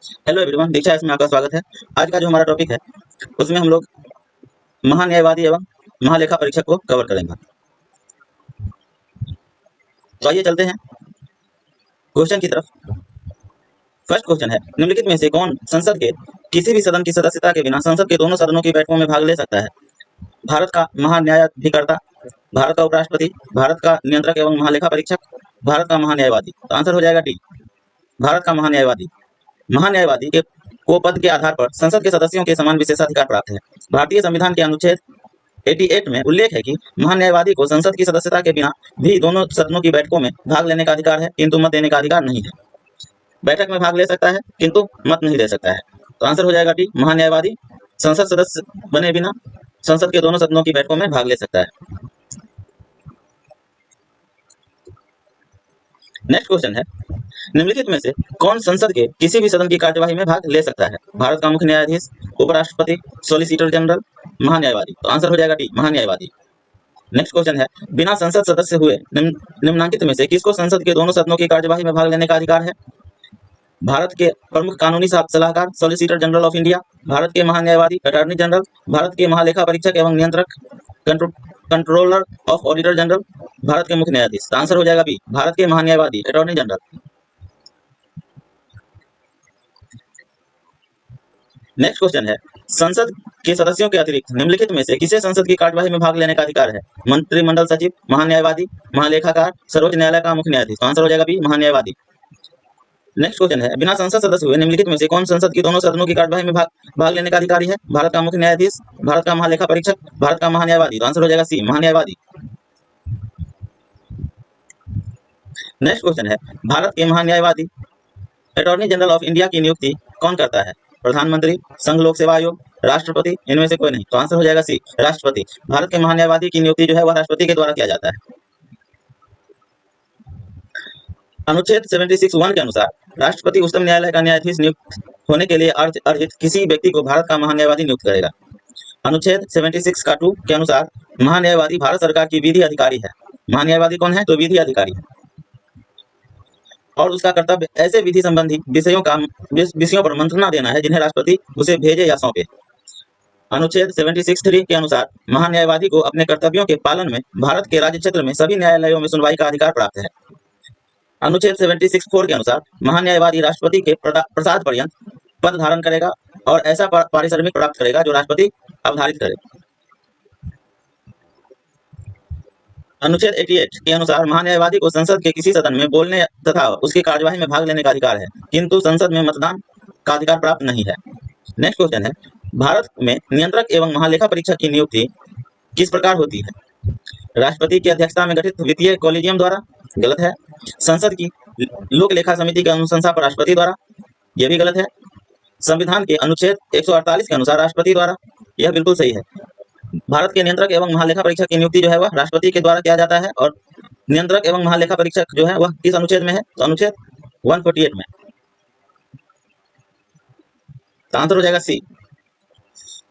Hello everyone, दीक्षा इसमें आपका स्वागत है। आज का जो हमारा टॉपिक है उसमें हम लोग महान्यायवादी एवं महालेखा परीक्षक को कवर करेंगे। तो आइए चलते हैं क्वेश्चन की तरफ। फर्स्ट क्वेश्चन है, निम्नलिखित में से कौन संसद के किसी भी सदन की सदस्यता के बिना संसद के दोनों सदनों की बैठकों में भाग ले सकता है? भारत का महान्यायाधिकर्ता, भारत का उपराष्ट्रपति, भारत का नियंत्रक एवं महालेखा परीक्षक, भारत का महान्यायवादी। तो आंसर हो जाएगा डी, भारत का महान्यायवादी। महान्यायवादी के को पद के आधार पर संसद के सदस्यों के समान विशेषाधिकार प्राप्त है। भारतीय संविधान के अनुच्छेद 88 में उल्लेख है कि महान्यायवादी को संसद की सदस्यता के बिना भी दोनों सदनों की बैठकों में भाग लेने का अधिकार है, किंतु मत देने का अधिकार नहीं है। बैठक में भाग ले सकता है किंतु मत नहीं दे सकता है। तो आंसर हो जाएगा डी, महान्यायवादी संसद सदस्य बने बिना संसद के दोनों सदनों की बैठकों में भाग ले सकता है। नेक्स्ट क्वेश्चन है, निम्नलिखित में से कौन संसद के किसी भी सदन की कार्यवाही में भाग ले सकता है? भारत का मुख्य न्यायाधीश, उपराष्ट्रपति, सॉलिसिटर जनरल, महान्यायवादी। तो आंसर हो जाएगा डी, महान्यायवादी। नेक्स्ट क्वेश्चन है, बिना संसद सदस्य हुए निम्नलिखित में से किसको संसद के दोनों सदनों की कार्यवाही में भाग लेने का अधिकार है? भारत के प्रमुख कानूनी सलाहकार, solicitor general of India, Bharat के महान्यायवादी, अटॉर्नी जनरल, भारत के महालेखा परीक्षक एवं नियंत्रक, controller of auditor general, Bharat के मुख्य न्यायाधीश। तो आंसर हो जाएगा बी, भारत के महान्यायवादी, अटॉर्नी जनरल। नेक्स्ट क्वेश्चन है, संसद के सदस्यों के अतिरिक्त निम्नलिखित में से किसे संसद की कार्यवाही में भाग लेने का अधिकार है? मंत्रिमंडल सचिव, महान्यायवादी, महालेखाकार, सर्वोच्च न्यायालय का मुख्य न्यायाधीश। आंसर हो जाएगा बी, महान्यायवादी। नेक्स्ट क्वेश्चन है, बिना संसद सदस्य हुए निम्नलिखित में से कौन संसद की दोनों सदनों की कार्यवाही में भाग लेने का अधिकारी है? भारत का मुख्य न्यायाधीश, भारत का महालेखा परीक्षक, भारत का महान्यायवादी। तो आंसर हो जाएगा सी, महान्यायवादी। नेक्स्ट क्वेश्चन है, भारत के महान्यायवादी अटॉर्नी जनरल ऑफ इंडिया की नियुक्ति कौन करता है? प्रधानमंत्री, संघ लोक सेवा आयोग, राष्ट्रपति, इनमें से कोई नहीं। तो आंसर हो जाएगा सी, राष्ट्रपति। भारत के महान्यायवादी की नियुक्ति जो है वह राष्ट्रपति के द्वारा किया जाता है। अनुच्छेद 76(1) के अनुसार राष्ट्रपति उच्चतम न्यायालय का न्यायाधीश नियुक्त होने के लिए अर्जित किसी व्यक्ति को भारत का महान्यायवादी नियुक्त करेगा। अनुच्छेद 76(2) के अनुसार महान्यायवादी भारत सरकार की विधि अधिकारी है। महान्यायवादी कौन है? तो विधि अधिकारी, और उसका कर्तव्य ऐसे विधि संबंधी विषयों पर मंत्रणा देना है जिन्हें राष्ट्रपति उसे भेजे या सौंपे। अनुच्छेद 76(3) के अनुसार महान्यायवादी को अपने कर्तव्यों के पालन में भारत के राज्य क्षेत्र में सभी न्यायालयों में सुनवाई का अधिकार प्राप्त है। अनुच्छेद 76(4) के अनुसार महान्यायवादी राष्ट्रपति के प्रसाद पर्यंत पद धारण करेगा और ऐसा पारिश्रमिक प्राप्त करेगा जो राष्ट्रपति अवधारित करे। अनुच्छेद 88 के अनुसार महान्यायवादी को संसद के किसी सदन में बोलने तथा उसकी कार्यवाही में भाग लेने का अधिकार है, किंतु संसद में मतदान का अधिकार प्राप्त नहीं है। नेक्स्ट क्वेश्चन है, भारत में नियंत्रक एवं महालेखा परीक्षक की नियुक्ति किस प्रकार होती है? राष्ट्रपति की अध्यक्षता में गठित वित्तीय कॉलेजियम द्वारा, गलत है। संसद की लोक लेखा समिति की अनुशंसा पर राष्ट्रपति द्वारा, यह भी गलत है। संविधान के अनुच्छेद 148 के अनुसार राष्ट्रपति द्वारा, यह बिल्कुल सही है। भारत के नियंत्रक एवं महालेखा परीक्षक की नियुक्ति जो है वह राष्ट्रपति के द्वारा किया जाता है, और नियंत्रक एवं महालेखा परीक्षक जो है वह किस अनुच्छेद में है? तो अनुच्छेद 148 में। तो आंसर हो जाएगा सी,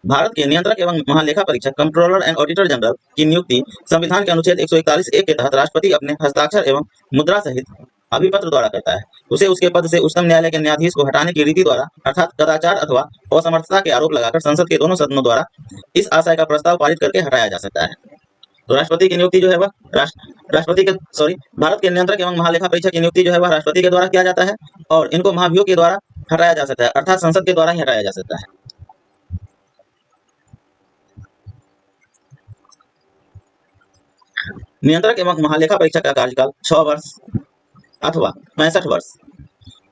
भारत के नियंत्रक एवं महालेखा परीक्षक, कंट्रोलर एंड ऑडिटर जनरल की नियुक्ति संविधान के अनुच्छेद 141(1) के तहत राष्ट्रपति अपने हस्ताक्षर एवं मुद्रा सहित अभिपत्र द्वारा करता है। उसे उसके पद से उच्चतम न्यायालय के न्यायाधीश को हटाने की रीति द्वारा अर्थात कदाचार अथवा असमर्थता के आरोप लगाकर संसद के दोनों सदनों द्वारा इस आशय का प्रस्ताव पारित करके हटाया जा सकता है। तो राष्ट्रपति की नियुक्ति जो है वह भारत के नियंत्रक एवं महालेखा परीक्षक की नियुक्ति जो है वह राष्ट्रपति के द्वारा किया जाता है, और इनको महाभियोग के द्वारा हटाया जा सकता है, अर्थात संसद के द्वारा ही हटाया जा सकता है। नियंत्रक एवं महालेखा परीक्षक का कार्यकाल 6 वर्ष अथवा 65 वर्ष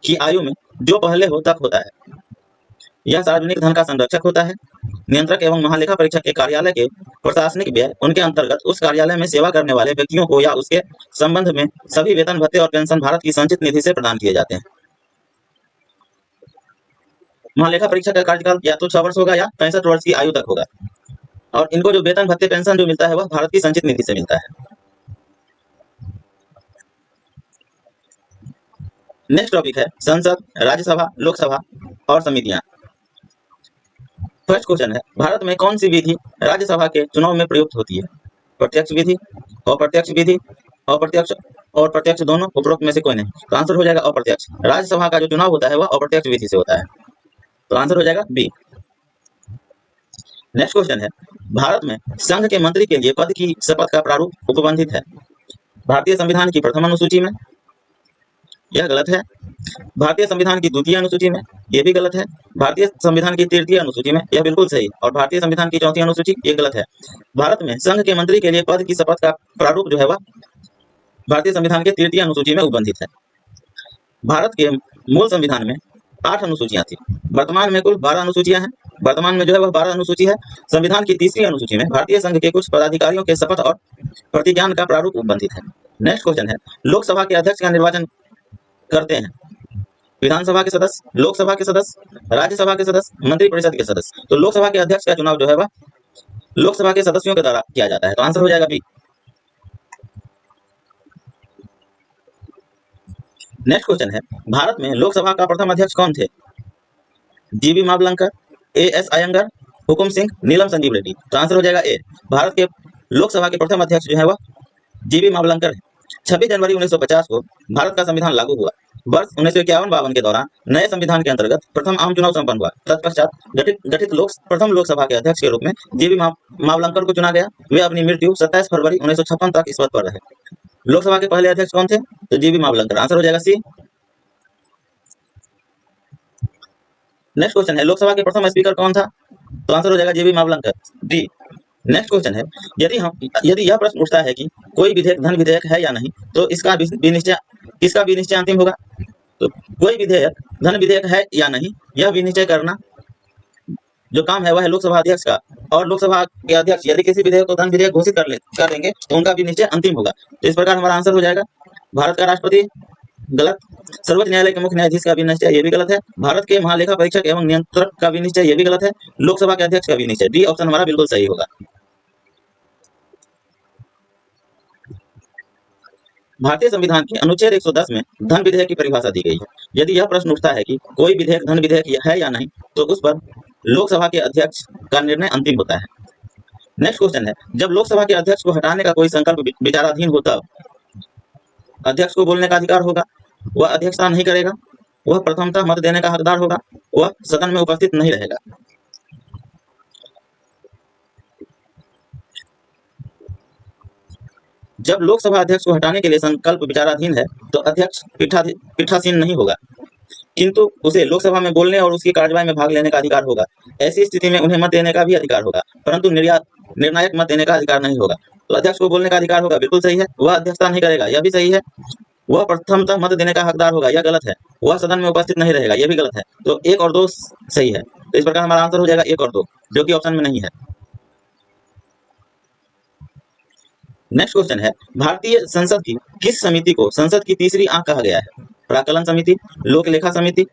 की आयु में जो पहले हो तक होता है। यह सार्वजनिक धन का संरक्षक होता है। नियंत्रक एवं महालेखा परीक्षक के कार्यालय के प्रशासनिक व्यय उनके अंतर्गत उस कार्यालय में सेवा करने वाले व्यक्तियों को या उसके संबंध में सभी वेतन भत्ते और पेंशन भारत की संचित निधि से प्रदान किए जाते हैं। महालेखा परीक्षक का कार्यकाल या तो 6 वर्ष होगा या 65 वर्ष की आयु तक होगा, और इनको जो वेतन भत्ते पेंशन जो मिलता है वह भारत की संचित निधि से मिलता है। नेक्स्ट टॉपिक है संसद, राज्यसभा, लोकसभा और समितियां। फर्स्ट क्वेश्चन है, भारत में कौन सी विधि राज्यसभा के चुनाव में प्रयुक्त होती है? प्रत्यक्ष विधि, अप्रत्यक्ष विधि, अप्रत्यक्ष और प्रत्यक्ष दोनों, उपरोक्त में से कोई नहीं। तो आंसर हो जाएगा अप्रत्यक्ष। राज्यसभा का जो चुनाव होता है वह अप्रत्यक्ष विधि से होता है। तो आंसर हो जाएगा बी। नेक्स्ट क्वेश्चन है, भारत में संघ के मंत्री के लिए पद की शपथ का प्रारूप उपबंधित है। भारतीय संविधान की प्रथम अनुसूची में, यह गलत है। भारतीय संविधान की द्वितीय अनुसूची में, यह भी गलत है। भारतीय संविधान की तृतीय अनुसूची में, यह बिल्कुल सही। और भारतीय संविधान की चौथी अनुसूची, ये गलत है। भारत में संघ के मंत्री के लिए पद की शपथ का प्रारूप जो है वह भारतीय संविधान के तृतीय अनुसूची में उपबंधित है। भारत के मूल संविधान में 8 अनुसूचियां थी। वर्तमान में कुल 12 अनुसूचियां हैं। वर्तमान में जो है वह 12 अनुसूची है। संविधान की तीसरी अनुसूची में भारतीय संघ के कुछ पदाधिकारियों के शपथ और प्रतिज्ञान का प्रारूप उपबंधित है। नेक्स्ट क्वेश्चन है, लोकसभा के अध्यक्ष का निर्वाचन करते हैं विधानसभा के सदस्य, लोकसभा के सदस्य, राज्यसभा के सदस्य, मंत्रिपरिषद के सदस्य। तो लोकसभा के अध्यक्ष का चुनाव जो है वह लोकसभा के सदस्यों के द्वारा किया जाता है। तो आंसर हो जाएगा बी। नेक्स्ट क्वेश्चन है, भारत में लोकसभा का प्रथम अध्यक्ष कौन थे? जीबी मावलंकर, एएस अयंगर, हुकुम सिंह, नीलम संजीव रेड्डी। तो आंसर हो जाएगा ए। भारत के लोकसभा के प्रथम अध्यक्ष जो है वह जीबी मावलंकर है। 26 जनवरी 1950 को भारत का संविधान लागू हुआ। वर्ष 1951-52 के दौरान नए संविधान के अंतर्गत प्रथम आम चुनाव संपन्न हुआ। तत्पश्चात गठित प्रथम लोकसभा के अध्यक्ष के रूप में जीबी मावलंकर को चुना गया। वे अपनी मृत्यु 27 फरवरी 1956 तक इस पद पर रहे। लोकसभा के पहले अध्यक्ष कौन थे? तो जीबी मावलंकर। आंसर हो जाएगा सी। नेक्स्ट क्वेश्चन है, लोकसभा के प्रथम स्पीकर कौन था? तो आंसर हो जाएगा GB Mavalankar, D. Next question है, यदि यह प्रश्न उठता है कि कोई विधेयक धन विधेयक है या नहीं, तो इसका विनिश्चय अंतिम होगा। तो कोई विधेयक धन विधेयक है या नहीं, यह विनिश्चय करना जो काम है वह है लोकसभा अध्यक्ष का। और लोकसभा के अध्यक्ष यदि किसी विधेयक को धन विधेयक घोषित कर देंगे तो उनका विनिश्चय अंतिम होगा। तो इस प्रकार हमारा आंसर हो जाएगा भारत का राष्ट्रपति, गलत। सर्वोच्च न्यायालय के मुख्य न्यायाधीश का विनिश्चय, ये भी गलत है। भारत के महालेखा परीक्षक एवं नियंत्रक का विनिश्चय, ये भी गलत है। लोकसभा के अध्यक्ष का विनिश्चय, डी ऑप्शन हमारा बिल्कुल सही होगा। भारतीय संविधान के अनुच्छेद 110 में धन विधेयक की परिभाषा दी गई है। यदि यह प्रश्न उठता है कि कोई विधेयक धन विधेयक है या नहीं, तो उस पर लोकसभा के अध्यक्ष का निर्णय अंतिम होता है। नेक्स्ट क्वेश्चन है, जब लोकसभा के अध्यक्ष को हटाने का कोई संकल्प विचाराधीन हो तब अध्यक्ष को बोलने का अधिकार होगा, वह अध्यक्षता नहीं करेगा, वह प्रथमतः मत देने का हकदार होगा, वह सदन में उपस्थित नहीं रहेगा। जब लोकसभा अध्यक्ष को हटाने के लिए संकल्प विचाराधीन है तो अध्यक्ष पीठासीन नहीं होगा, किंतु उसे लोकसभा में बोलने और उसकी कार्यवाही में भाग लेने का अधिकार होगा। ऐसी स्थिति में उन्हें मत देने का भी अधिकार होगा, परंतु निर्णायक मत देने का अधिकार नहीं होगा। तो अध्यक्ष को बोलने का अधिकार होगा, बिल्कुल सही है। वह अध्यक्षता नहीं करेगा, यह भी सही है। वह प्रथमतः मत देने का हकदार होगा, यह गलत है। वह सदन में उपस्थित नहीं रहेगा, यह भी गलत है। तो 1 और 2 सही है। तो इस प्रकार हमारा आंसर हो जाएगा 1 और 2, जो कि ऑप्शन में नहीं है। नेक्स्ट क्वेश्चन है, भारतीय संसद की किस समिति को संसद की तीसरी आंख कहा गया है? प्राक्कलन समिति, लोक लेखा समिति,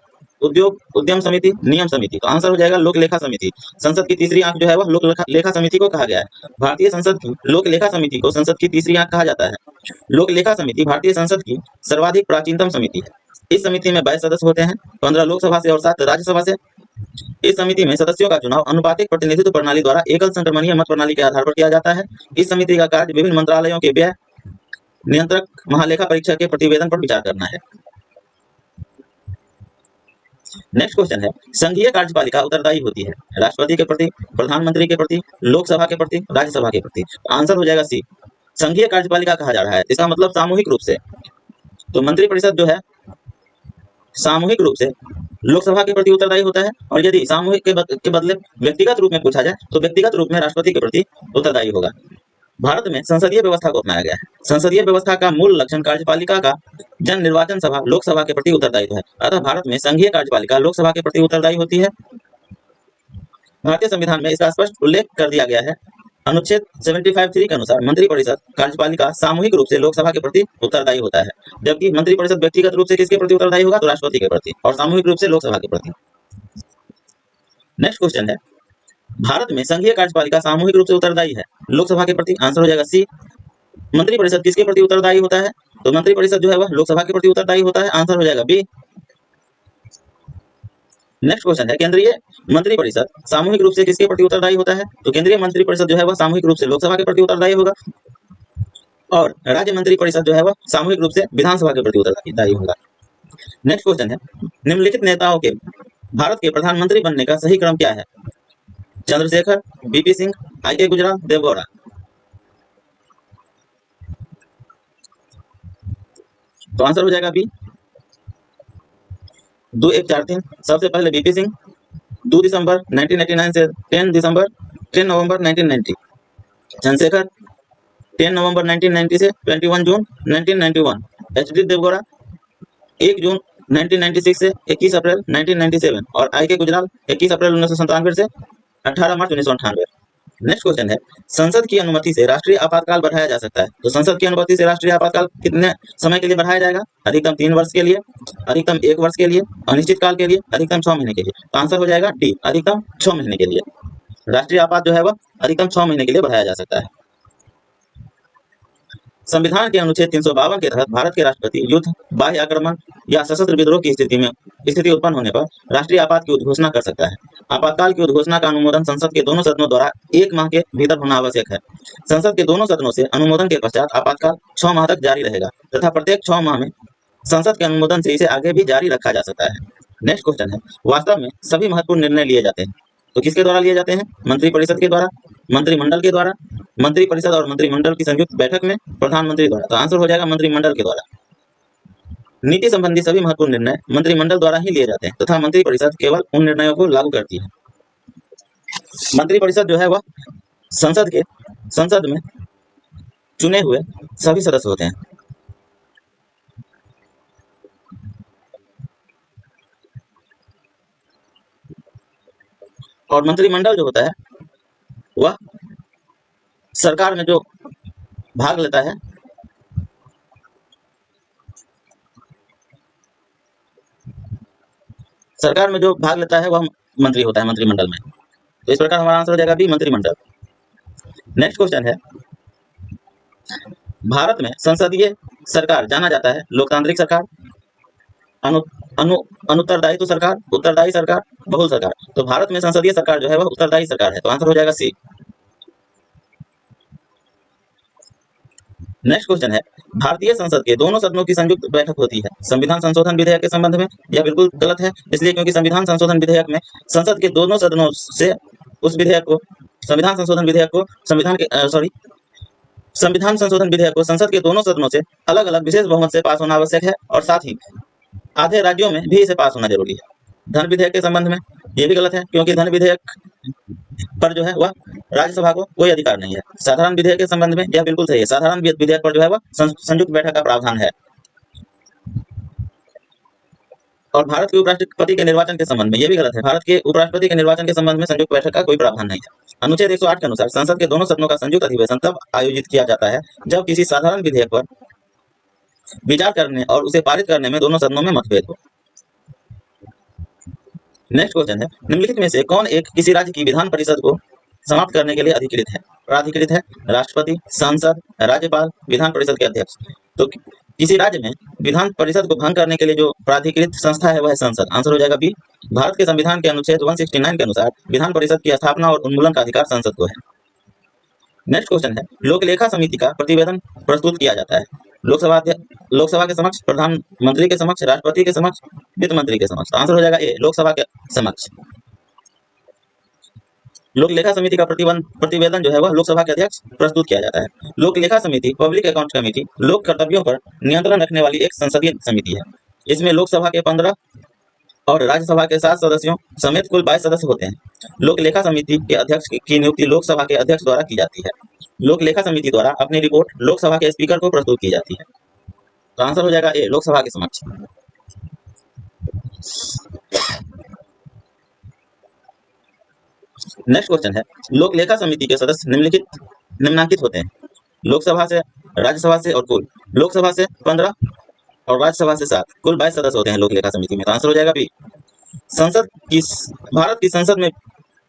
उद्यम समिति, नियम समिति। तो आंसर हो जाएगा लोक लेखा समिति। संसद की तीसरी आंख जो है वह लोक लेखा समिति को कहा गया है। भारतीय संसद की लोक लेखा समिति को संसद की तीसरी आंख कहा जाता है। लोक लेखा समिति भारतीय संसद की सर्वाधिक प्राचीनतम समिति है। इस समिति में 22 सदस्य होते हैं, 15 लोकसभा से और 7 राज्यसभा से। इस समिति में सदस्यों का चुनाव अनुपातिक प्रतिनिधित्व प्रणाली द्वारा एकल संक्रमणीय मत प्रणाली के आधार पर किया जाता है। इस समिति का कार्य विभिन्न मंत्रालयों के व्यय नियंत्रक महालेखा परीक्षक के प्रतिवेदन पर विचार करना है। नेक्स्ट क्वेश्चन है, संघीय कार्यपालिका उत्तरदायी होती है राष्ट्रपति के प्रति, प्रधानमंत्री के प्रति, लोकसभा के प्रति, राज्यसभा के प्रति। आंसर हो जाएगा सी। संघीय कार्यपालिका कहा जा रहा है, इसका मतलब सामूहिक रूप से। तो मंत्रिपरिषद जो है सामूहिक रूप से लोकसभा के प्रति उत्तरदायी होता है, और यदि सामूहिक के बदले व्यक्तिगत रूप में पूछा जाए तो व्यक्तिगत रूप में राष्ट्रपति के प्रति उत्तरदायी होगा। भारत में संसदीय व्यवस्था को अपनाया गया है। संसदीय व्यवस्था का मूल लक्षण कार्यपालिका का जन निर्वाचन सभा लोकसभा के प्रति उत्तरदायित्व है। अतः भारत में संघीय कार्यपालिका लोकसभा के प्रति उत्तरदायी होती है। भारतीय संविधान में इसका स्पष्ट उल्लेख कर दिया गया है। अनुच्छेद 75(3) के अनुसार मंत्रिपरिषद कार्यपालिका सामूहिक रूप से लोकसभा के प्रति उत्तरदायी होता है, जबकि मंत्रिपरिषद व्यक्तिगत रूप से किसके प्रति उत्तरदायी होगा? तो राष्ट्रपति के प्रति, और सामूहिक रूप से लोकसभा के प्रति। नेक्स्ट क्वेश्चन है, भारत में संघीय कार्यपालिका सामूहिक रूप से उत्तरदायी है लोकसभा के प्रति। आंसर हो जाएगा सी। मंत्रिपरिषद किसके प्रति उत्तरदायी होता है? तो मंत्रिपरिषद जो है वह लोकसभा के प्रति उत्तरदायी होता है। आंसर हो जाएगा बी। नेक्स्ट क्वेश्चन है, केंद्रीय मंत्रिपरिषद सामूहिक रूप से किसके प्रति उत्तरदायी होता है? तो केंद्रीय मंत्रिपरिषद जो है वह सामूहिक रूप से लोकसभा के प्रति उत्तरदायी होगा। और राज्य मंत्री परिषद जो है वह सामूहिक रूप से विधानसभा के प्रति उत्तरदायी होगा। नेक्स्ट क्वेश्चन है, निम्नलिखित नेताओं के भारत के प्रधानमंत्री बनने का सही क्रम क्या है? चंद्रशेखर, बीपी सिंह, आई.के. गुजराल, देवगौड़ा। तो आंसर हो जाएगा बी, 2 1 4 3। सबसे पहले बीपी सिंह 2 दिसंबर 1989 से 10 नवंबर 1990। चंद्रशेखर 10 नवंबर 1990 से 21 जून 1991। एच.डी. देवगौड़ा 1 जून 1996 से 21 अप्रैल 1997। और आई.के. गुजराल 21 अप्रैल 1997 से 18 मार्च 1998। नेक्स्ट क्वेश्चन है, संसद की अनुमति से राष्ट्रीय आपातकाल बढ़ाया जा सकता है। तो संसद की अनुमति से राष्ट्रीय आपातकाल कितने समय के लिए बढ़ाया जाएगा? अधिकतम 3 वर्ष के लिए, अधिकतम 1 वर्ष के लिए, अनिश्चित काल के लिए, अधिकतम 6 महीने के लिए। तो आंसर हो जाएगा डी, अधिकतम 6 महीने के लिए। राष्ट्रीय आपात जो है वह अधिकतम 6 महीने के लिए बढ़ाया जा सकता है। संविधान के अनुच्छेद 352 के तहत भारत के राष्ट्रपति युद्ध, बाह्य आक्रमण या सशस्त्र विद्रोह की स्थिति उत्पन्न होने पर राष्ट्रीय आपात की उद्घोषणा कर सकता है। आपातकाल की उद्घोषणा का अनुमोदन संसद के दोनों सदनों द्वारा 1 माह के भीतर होना आवश्यक है। संसद के दोनों सदनों से अनुमोदन के पश्चात आपातकाल 6 माह तक जारी रहेगा तथा प्रत्येक 6 माह में संसद के अनुमोदन से इसे आगे भी जारी रखा जा सकता है। नेक्स्ट क्वेश्चन है, वास्तव में सभी महत्वपूर्ण निर्णय लिए जाते हैं तो किसके द्वारा लिए जाते हैं? मंत्रिपरिषद के द्वारा, मंत्रिमंडल के द्वारा, मंत्रिपरिषद और मंत्रिमंडल की संयुक्त बैठक में, प्रधानमंत्री द्वारा। तो आंसर हो जाएगा मंत्रिमंडल के द्वारा। नीति संबंधी सभी महत्वपूर्ण निर्णय मंत्रिमंडल द्वारा ही लिए जाते हैं तथा मंत्रिपरिषद केवल उन निर्णयों को लागू करती है। मंत्रिपरिषद जो है वह संसद में चुने हुए सभी सदस्य होते हैं। और मंत्रिमंडल जो होता है वह सरकार में जो भाग लेता है वह मंत्री होता है मंत्रिमंडल में। तो इस प्रकार हमारा आंसर हो जाएगा बी, मंत्रिमंडल। नेक्स्ट क्वेश्चन है, भारत में संसदीय सरकार जाना जाता है लोकतांत्रिक सरकार, अनुत्तरदायित्व सरकार, उत्तरदायी सरकार, बहुल सरकार। तो भारत में संसदीय सरकार जो है वह उत्तरदायी सरकार है। तो आंसर हो जाएगा सी। नेक्स्ट क्वेश्चन है, भारतीय संसद के दोनों सदनों की संयुक्त बैठक होती है संविधान संशोधन विधेयक के संबंध में। यह बिल्कुल गलत है, इसलिए क्योंकि संविधान संशोधन विधेयक में संसद के दोनों सदनों से उस विधेयक को, संविधान संशोधन विधेयक को संविधान संशोधन विधेयक को संसद के दोनों सदनों से अलग अलग विशेष बहुमत से पास होना आवश्यक है और साथ ही आधे राज्यों में भी इसे पास होना जरूरी है। धन विधेयक के संबंध में यह भी गलत है, क्योंकि धन विधेयक पर जो है वह राज्यसभा को कोई अधिकार नहीं है। साधारण विधेयक के संबंध में यह बिल्कुल सही है, साधारण विधेयक पर जो है वह संयुक्त बैठक का प्रावधान है। और भारत के उपराष्ट्रपति के निर्वाचन के संबंध में यह भी गलत है, भारत के उपराष्ट्रपति के निर्वाचन के संबंध में संयुक्त बैठक का कोई प्रावधान नहीं है। अनुच्छेद 108 के अनुसार संसद के दोनों सदनों का संयुक्त अधिवेशन तब आयोजित किया जाता है जब किसी साधारण विधेयक पर विचार करने और उसे पारित करने में दोनों सदनों में मतभेद हो। नेक्स्ट क्वेश्चन है, निम्नलिखित में से कौन एक किसी राज्य की विधान परिषद को समाप्त करने के लिए अधिकृत है? प्राधिकृत है, राष्ट्रपति, सांसद, राज्यपाल, विधान परिषद के अध्यक्ष। तो किसी राज्य में विधान परिषद को भंग करने के लिए जो प्राधिकृत संस्था है वह है संसद। आंसर हो जाएगा बी। भारत के संविधान के अनुच्छेद 169 के अनुसार विधान परिषद की स्थापना और उन्मूलन का अधिकार संसद को है। नेक्स्ट क्वेश्चन है, लोकलेखा समिति का प्रतिवेदन प्रस्तुत किया जाता है लोकसभा के समक्ष, प्रधानमंत्री के समक्ष, राष्ट्रपति के समक्ष, वित्त मंत्री के समक्ष। आंसर हो जाएगा ए, लोकसभा के समक्ष। लोकलेखा समिति का प्रतिवेदन जो है वह लोकसभा के अध्यक्ष प्रस्तुत किया जाता है। लोकलेखा समिति पब्लिक अकाउंट कमेटी लोक कर्तव्यों पर नियंत्रण रखने वाली एक संसदीय समिति है। इसमें लोकसभा के 15 और राज्यसभा के 7 सदस्यों समेत कुल 22 सदस्य होते हैं। लोकलेखा समिति के अध्यक्ष की नियुक्ति लोकसभा के अध्यक्ष द्वारा की जाती है। लोकलेखा समिति द्वारा अपनी रिपोर्ट लोकसभा के स्पीकर को प्रस्तुत की जाती है। तो आंसर हो जाएगा ए, लोकसभा के समक्ष। नेक्स्ट क्वेश्चन है, लोकलेखा समिति के सदस्य निम्नांकित होते हैं। लोकसभा से, राज्यसभा से और कुल लोकसभा से 15 और राज्यसभा से 7, कुल 22 सदस्य होते हैं लोकलेखा समिति में। तो आंसर हो जाएगा बी। भारत की संसद में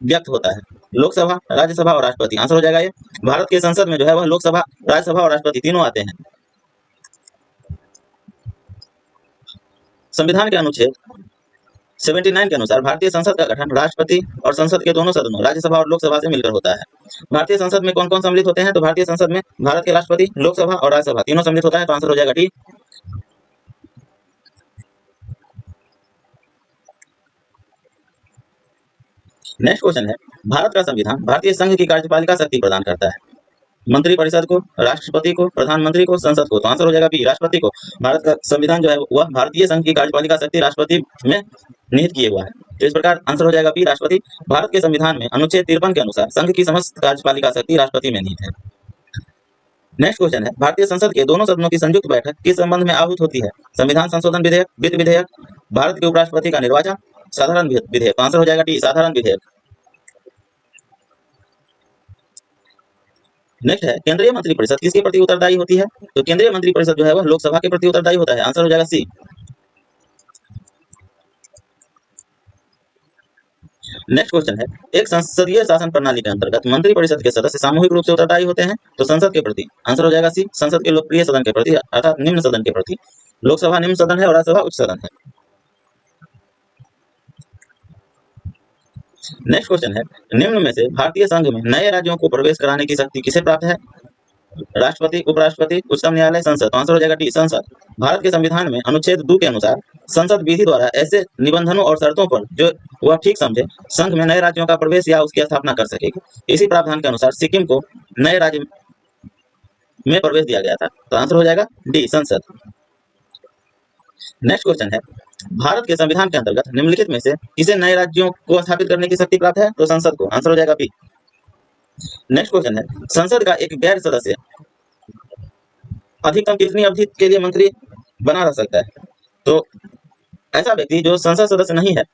व्यक्त होता है लोकसभा, राज्यसभा और राष्ट्रपति। आंसर हो जाएगा ये, भारत के संसद में जो है वह लोकसभा, राज्यसभा और राष्ट्रपति तीनों आते हैं। संविधान के अनुच्छेद 79 के अनुसार भारतीय संसद का गठन राष्ट्रपति और संसद के दोनों सदनों राज्यसभा और लोकसभा से मिलकर होता है। भारतीय संसद में कौन कौन सम्मिलित होते हैं? तो भारतीय संसद में भारत के राष्ट्रपति, लोकसभा और राज्यसभा तीनों सम्मिलित होता है। तो आंसर हो जाएगा डी। नेक्स्ट क्वेश्चन है, भारत का संविधान भारतीय संघ की कार्यपालिका शक्ति प्रदान करता है। मंत्रिपरिषद को, राष्ट्रपति को, प्रधानमंत्री को, संसद को। तो आंसर हो जाएगा बी, राष्ट्रपति को। भारत का संविधान जो है वह भारतीय संघ की कार्यपालिका शक्ति राष्ट्रपति में निहित किए हुआ है। तो इस प्रकार आंसर हो जाएगा बी, राष्ट्रपति। भारत के संविधान में अनुच्छेद 53 के अनुसार संघ की समस्त कार्यपालिका शक्ति राष्ट्रपति में निहित है। नेक्स्ट क्वेश्चन है, भारतीय संसद के दोनों सदनों की संयुक्त बैठक किस संबंध में आहूत होती है? संविधान संशोधन विधेयक, वित्त विधेयक, भारत के उपराष्ट्रपति का निर्वाचन, साधारण विधेयक। आंसर हो जाएगा डी, साधारण विधेयक। नेक्स्ट है, केंद्रीय मंत्रिपरिषद किसके प्रति उत्तरदायी होती है? तो केंद्रीय मंत्रिपरिषद जो है वह लोकसभा के प्रति उत्तरदायी होता है। आंसर हो जाएगा सी। नेक्स्ट क्वेश्चन है, एक संसदीय शासन प्रणाली के अंतर्गत मंत्रिपरिषद के सदस्य सामूहिक रूप से उत्तरदायी होते हैं। तो संसद के प्रति। आंसर हो जाएगा सी, संसद के लोकप्रिय सदन के प्रति अर्थात निम्न सदन के प्रति। लोकसभा निम्न सदन है और राज्यसभा उच्च सदन है। नेक्स्ट क्वेश्चन है, निम्न में से भारतीय संघ में नए राज्यों को प्रवेश कराने की शक्ति किसे प्राप्त है? राष्ट्रपति, उपराष्ट्रपति, उच्चतम न्यायालय, संसद। तो आंसर हो जाएगा डी, संसद। भारत के संविधान में अनुच्छेद 2 के अनुसार संसद विधि द्वारा ऐसे निबंधनों और शर्तों पर जो वह ठीक समझे संघ में नए राज्यों का प्रवेश या उसकी स्थापना कर सकेगी। इसी प्रावधान के अनुसार सिक्किम को नए राज्य में प्रवेश दिया गया था। तो आंसर हो जाएगा डी, संसद। नेक्स्ट क्वेश्चन है, भारत के संविधान के अंतर्गत निम्नलिखित में से किसे नए राज्यों को स्थापित करने की शक्ति प्राप्त है? तो संसद को। आंसर हो जाएगा बी। नेक्स्ट क्वेश्चन है, संसद का एक गैर सदस्य अधिकतम कितनी अवधि के लिए मंत्री बना रह सकता है? तो ऐसा व्यक्ति जो संसद सदस्य नहीं है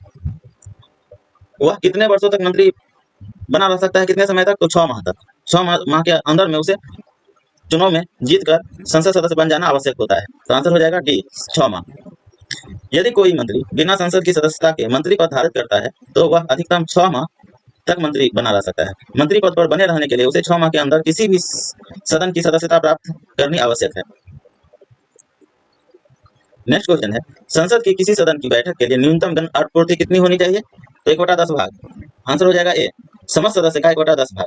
वह कितने वर्षों तक मंत्री बना रह सकता है? कितने समय तक? तो 6 माह तक। 6 माह के अंदर में उसे चुनाव में जीतकर संसद सदस्य बन जाना आवश्यक होता है। तो आंसर हो जाएगा डी, 6 माह। यदि कोई मंत्री बिना संसद की सदस्यता के मंत्री पद धारित करता है तो वह अधिकतम 6 माह तक मंत्री बना रह सकता है। मंत्री पद पर बने रहने के लिए उसे 6 माह के अंदर किसी भी सदन की सदस्यता प्राप्त करनी आवश्यक है। नेक्स्ट क्वेश्चन है, संसद की किसी सदन की बैठक के लिए न्यूनतम धन आपूर्ति कितनी होनी चाहिए? तो 1/10 भाग। आंसर हो जाएगा ए, समस्त सदस्य का 1/10 भाग।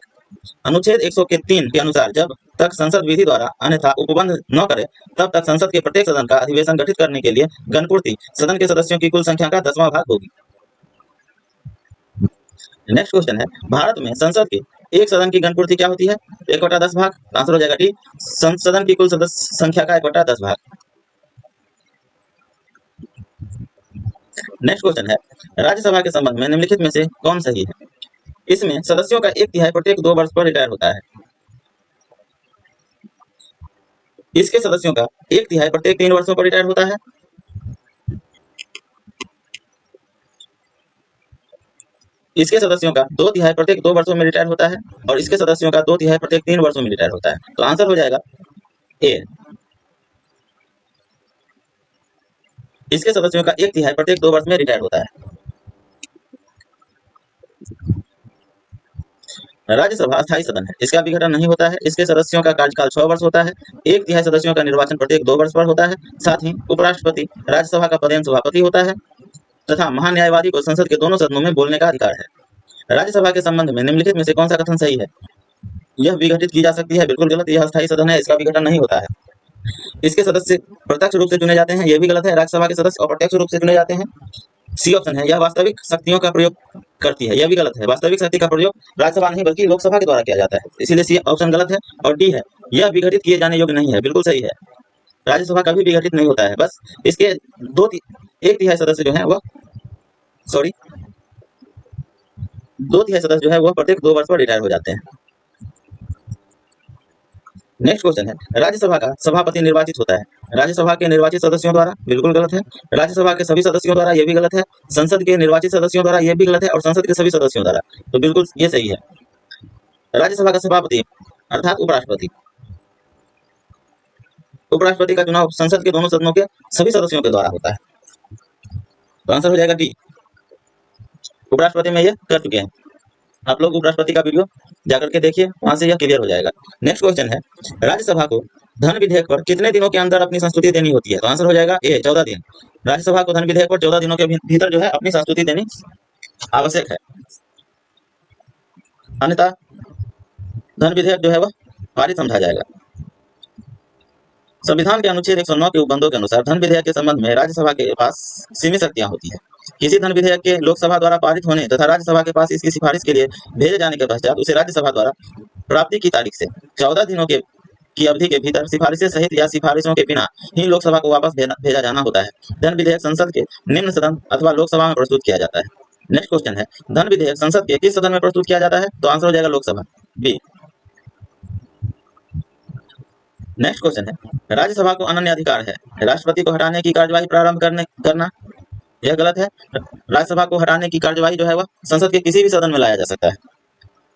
अनुच्छेद 103 के अनुसार जब तक संसद विधि द्वारा अन्यथा उपबंध न करे तब तक संसद के प्रत्येक सदन का अधिवेशन गठित करने के लिए गणपूर्ति सदन के सदस्यों की कुल संख्या का 10वां भाग होगी। नेक्स्ट क्वेश्चन है, भारत में संसद के एक सदन की गणपूर्ति क्या होती है? 1/10 भाग। आंसर हो जाएगा डी, सदन की कुल सदस्य संख्या का 1/10 भाग। नेक्स्ट क्वेश्चन है, राज्यसभा के संबंध में निम्नलिखित में से कौन सही है? इसमें सदस्यों का 1/3 प्रत्येक 2 वर्ष पर रिटायर होता है। इसके सदस्यों का 1/3 प्रत्येक 3 वर्षों पर रिटायर होता है। इसके सदस्यों का 2/3 प्रत्येक 2 वर्षों में रिटायर होता है और इसके सदस्यों का 2/3 प्रत्येक 3 वर्षों में रिटायर होता है। तो आंसर हो जाएगा ए, इसके सदस्यों का 1/3 प्रत्येक 2 वर्ष में रिटायर होता है। राज्यसभा अस्थायी सदन है, इसका विघटन नहीं होता है। इसके सदस्यों का कार्यकाल 6 वर्ष होता है। 1/3 सदस्यों का निर्वाचन प्रत्येक 2 वर्ष पर होता है। साथ ही उपराष्ट्रपति राज्यसभा का पदेन सभापति होता है तथा महान्यायवादी को संसद के दोनों सदनों में बोलने का अधिकार है। राज्यसभा के संबंध में निम्नलिखित में से कौन सा कथन सही है? यह विघटित की जा सकती है, बिल्कुल गलत। यह अस्थायी सदन है, इसका विघटन नहीं होता है। इसके सदस्य प्रत्यक्ष रूप से चुने जाते हैं, यह भी गलत है। राज्यसभा के सदस्य अप्रत्यक्ष रूप से चुने जाते हैं। सी ऑप्शन है, यह वास्तविक शक्तियों का प्रयोग करती है, यह भी गलत है। वास्तविक शक्ति का प्रयोग राज्यसभा नहीं बल्कि लोकसभा के द्वारा किया जाता है, इसीलिए सी ऑप्शन गलत है। और डी है, यह विघटित किए जाने योग्य नहीं है, बिल्कुल सही है। राज्यसभा कभी विघटित नहीं होता है, बस इसके 1/3 सदस्य जो है वह 2/3 सदस्य जो है वह प्रत्येक 2 वर्ष पर रिटायर हो जाते हैं। नेक्स्ट क्वेश्चन है, राज्यसभा का सभापति निर्वाचित होता है राज्यसभा के निर्वाचित सदस्यों द्वारा, बिल्कुल गलत है। राज्यसभा के सभी सदस्यों द्वारा, यह भी गलत है। संसद के निर्वाचित सदस्यों द्वारा, यह भी गलत है। और संसद के सभी सदस्यों द्वारा, तो बिल्कुल ये सही है। राज्यसभा का सभापति अर्थात उपराष्ट्रपति का चुनाव संसद के दोनों सदनों के सभी सदस्यों के द्वारा होता है। तो आंसर हो जाएगा डी, उपराष्ट्रपति में ये कर चुके हैं। आप लोग उपराष्ट्रपति का वीडियो जाकर के देखिए, वहां से यह क्लियर हो जाएगा। नेक्स्ट क्वेश्चन है, राज्यसभा को धन विधेयक पर कितने दिनों के अंदर अपनी संस्तुति देनी होती है? तो आंसर हो जाएगा ए, 14 दिन। राज्यसभा को धन विधेयक पर 14 दिनों के भीतर जो है अपनी संस्तुति देनी आवश्यक है, अन्यथा धन विधेयक जो है वह पारित समझा जाएगा। संविधान के अनुच्छेद 109 के उपबंधों के अनुसार धन विधेयक के संबंध में राज्यसभा के पास सीमित शक्तियां होती है। किसी धन विधेयक के लोकसभा द्वारा पारित होने तथा राज्यसभा के पास इसकी सिफारिश के लिए भेजे जाने के पश्चात उसे राज्यसभा द्वारा प्राप्ति की तारीख से 14 दिनों की अवधि के भीतर सिफारिशें सहित या सिफारिशों के बिना ही लोकसभा को वापस भेजा जाना होता है। धन विधेयक संसद के निम्न सदन अथवा लोकसभा में प्रस्तुत किया जाता है। नेक्स्ट क्वेश्चन है, धन विधेयक संसद के किस सदन में प्रस्तुत किया जाता है? तो आंसर हो जाएगा लोकसभा, बी। नेक्स्ट क्वेश्चन है, राज्यसभा को अनन्य अधिकार है राष्ट्रपति को हटाने की कार्यवाही प्रारंभ करना। यह गलत है। राज्यसभा को हटाने की कार्यवाही जो है वह संसद के किसी भी सदन में लाया जा सकता है।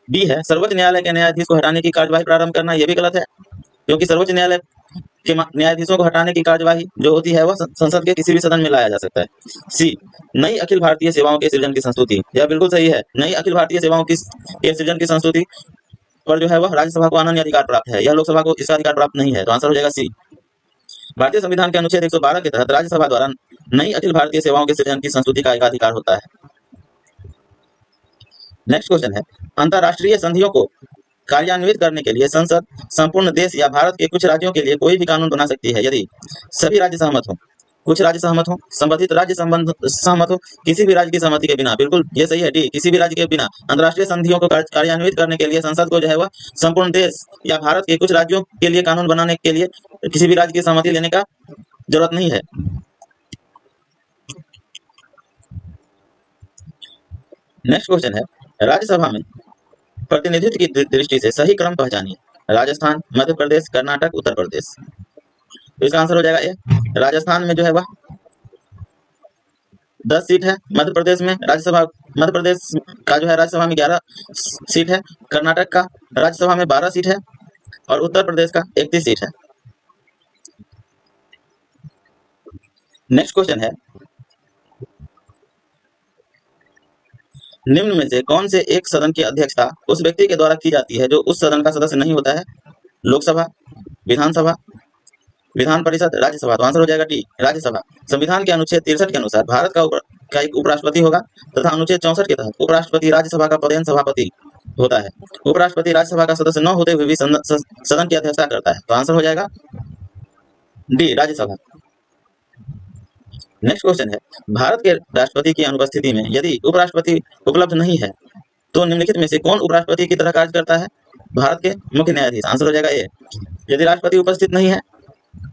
बी है, सर्वोच्च न्यायालय के न्यायाधीश को हटाने की कार्यवाही प्रारंभ करना। यह भी गलत है, क्योंकि सर्वोच्च न्यायालय के न्यायाधीशों को हटाने की कार्यवाही जो होती है वह संसद के किसी भी सदन में लाया जा सकता है। सी, नई अखिल भारतीय सेवाओं के सृजन की संस्तुति। यह बिल्कुल सही है। नई अखिल भारतीय सेवाओं के सृजन की संस्तुति पर जो है वह राज्यसभा को अनन्य अधिकार प्राप्त है। यह लोकसभा को इसका अधिकार प्राप्त नहीं है, तो आंसर हो जाएगा सी। भारतीय संविधान के अनुच्छेद 112 के तहत राज्यसभा द्वारा नई अखिल भारतीय सेवाओं के सृजन की संस्तुति का एकाधिकार होता है। नेक्स्ट क्वेश्चन है, अंतरराष्ट्रीय संधियों को कार्यान्वित करने के लिए संसद संपूर्ण देश या भारत के कुछ राज्यों के लिए कोई भी कानून बना सकती है यदि सभी राज्य सहमत हो, कुछ राज्य सहमत हो, संबंधित राज्य सहमत हो, किसी भी राज्य की सहमति के बिना। बिल्कुल ये सही है, डी, किसी भी राज्य के बिना। अंतरराष्ट्रीय संधियों को कार्यान्वित करने के लिए संसद को जो है वह संपूर्ण देश या भारत के कुछ राज्यों के लिए कानून बनाने के लिए किसी भी राज्य की सहमति लेने का जरूरत नहीं है। नेक्स्ट क्वेश्चन है, राज्यसभा में प्रतिनिधित्व की दृष्टि से सही क्रम पहचानिए। राजस्थान, मध्य प्रदेश, कर्नाटक, उत्तर प्रदेश। तो इसका आंसर हो जाएगा ए। राजस्थान में जो है वह 10 सीट है। मध्य प्रदेश का जो है राज्यसभा में 11 सीट है। कर्नाटक का राज्यसभा में 12 सीट है और उत्तर प्रदेश का 31 सीट है। नेक्स्ट क्वेश्चन है, निम्न में से कौन से एक सदन की अध्यक्षता उस व्यक्ति के द्वारा की जाती है जो उस सदन का सदस्य नहीं होता है? लोकसभा, विधानसभा, विधान परिषद, राज्यसभा। तो आंसर हो जाएगा डी, राज्यसभा। संविधान के अनुच्छेद 63 के अनुसार भारत का एक उपराष्ट्रपति होगा तथा अनुच्छेद 64 के तहत उपराष्ट्रपति राज्यसभा का पदेन सभापति होता है। उपराष्ट्रपति राज्यसभा का सदस्य न होते हुए भी सदन की अध्यक्षता करता है। तो आंसर हो जाएगा डी, राज्यसभा। नेक्स्ट क्वेश्चन है, भारत के राष्ट्रपति की अनुपस्थिति में यदि उपराष्ट्रपति उपलब्ध नहीं है तो निम्नलिखित में से कौन उपराष्ट्रपति की तरह कार्य करता है? भारत के मुख्य न्यायाधीश। आंसर हो जाएगा ए। यदि राष्ट्रपति उपस्थित नहीं है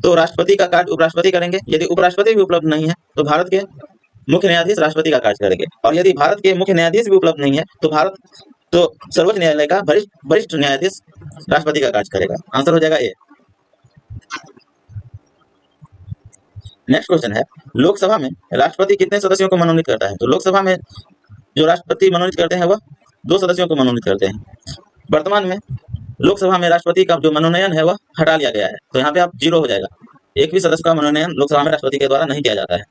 तो राष्ट्रपति का कार्य उपराष्ट्रपति करेंगे। यदि उपराष्ट्रपति भी उपलब्ध नहीं है तो भारत के मुख्य न्यायाधीश राष्ट्रपति का कार्य करेंगे। और यदि भारत के मुख्य न्यायाधीश भी उपलब्ध नहीं है तो सर्वोच्च न्यायालय का वरिष्ठ न्यायाधीश राष्ट्रपति का कार्य करेगा। आंसर हो जाएगा ए। नेक्स्ट क्वेश्चन है, लोकसभा में राष्ट्रपति कितने सदस्यों को मनोनीत करता है? तो लोकसभा में जो राष्ट्रपति मनोनीत करते हैं वह 2 सदस्यों को मनोनीत करते हैं। वर्तमान में लोकसभा में राष्ट्रपति का जो मनोनयन है वह हटा लिया गया है, तो यहाँ पे आप 0 हो जाएगा। एक भी सदस्य का मनोनयन लोकसभा में राष्ट्रपति के द्वारा नहीं किया जाता है।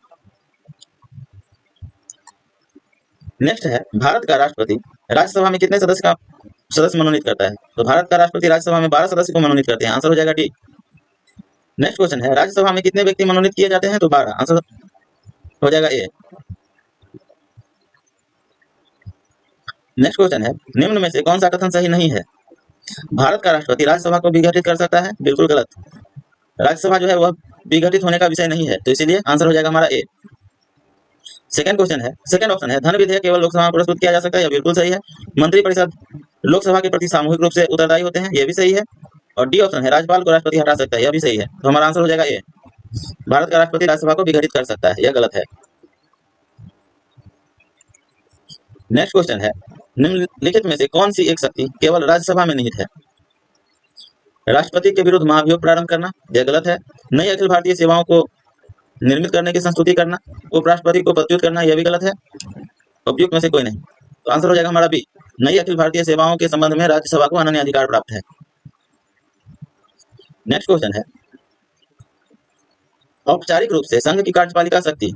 नेक्स्ट है, भारत का राष्ट्रपति राज्यसभा में कितने सदस्य मनोनीत करता है? तो भारत का राष्ट्रपति राज्यसभा में 12 सदस्य को मनोनीत करते हैं। आंसर हो जाएगा डी। नेक्स्ट क्वेश्चन है, राज्यसभा में कितने व्यक्ति मनोनीत किए जाते हैं? तो 12। आंसर हो जाएगा ए। नेक्स्ट क्वेश्चन है, निम्न में से कौन सा कथन सही नहीं है? भारत का राष्ट्रपति राज्यसभा को विघटित कर सकता है। बिल्कुल गलत। राज्यसभा जो है वह विघटित होने का विषय नहीं है, तो इसीलिए आंसर हो जाएगा हमारा ए। सेकंड ऑप्शन है, धन विधेयक केवल लोकसभा में प्रस्तुत किया जा सकता है। यह बिल्कुल सही है। मंत्रिपरिषद लोकसभा के प्रति सामूहिक रूप से उत्तरदायी होते हैं। यह भी सही है। और डी ऑप्शन है, राज्यपाल को राष्ट्रपति हटा सकता है। यह भी सही है। तो हमारा आंसर हो जाएगा ए। भारत का राष्ट्रपति राज्यसभा को विघटित कर सकता है। यह गलत है। नेक्स्ट क्वेश्चन है, निम्नलिखित में से कौन सी एक शक्ति केवल राज्यसभा में निहित है? राष्ट्रपति के विरुद्ध महाभियोग प्रारंभ करना। यह गलत है। नई अखिल भारतीय सेवाओं को निर्मित करने की संस्तुति करना। उपराष्ट्रपति को पदच्युत करना। यह भी गलत है। उपयुक्त में से कोई नहीं। तो आंसर हो जाएगा हमारा बी, नई अखिल भारतीय सेवाओं के संबंध में राज्यसभा को अनन्य अधिकार प्राप्त है। नेक्स्ट क्वेश्चन है, औपचारिक रूप से संघ की कार्यपालिका शक्ति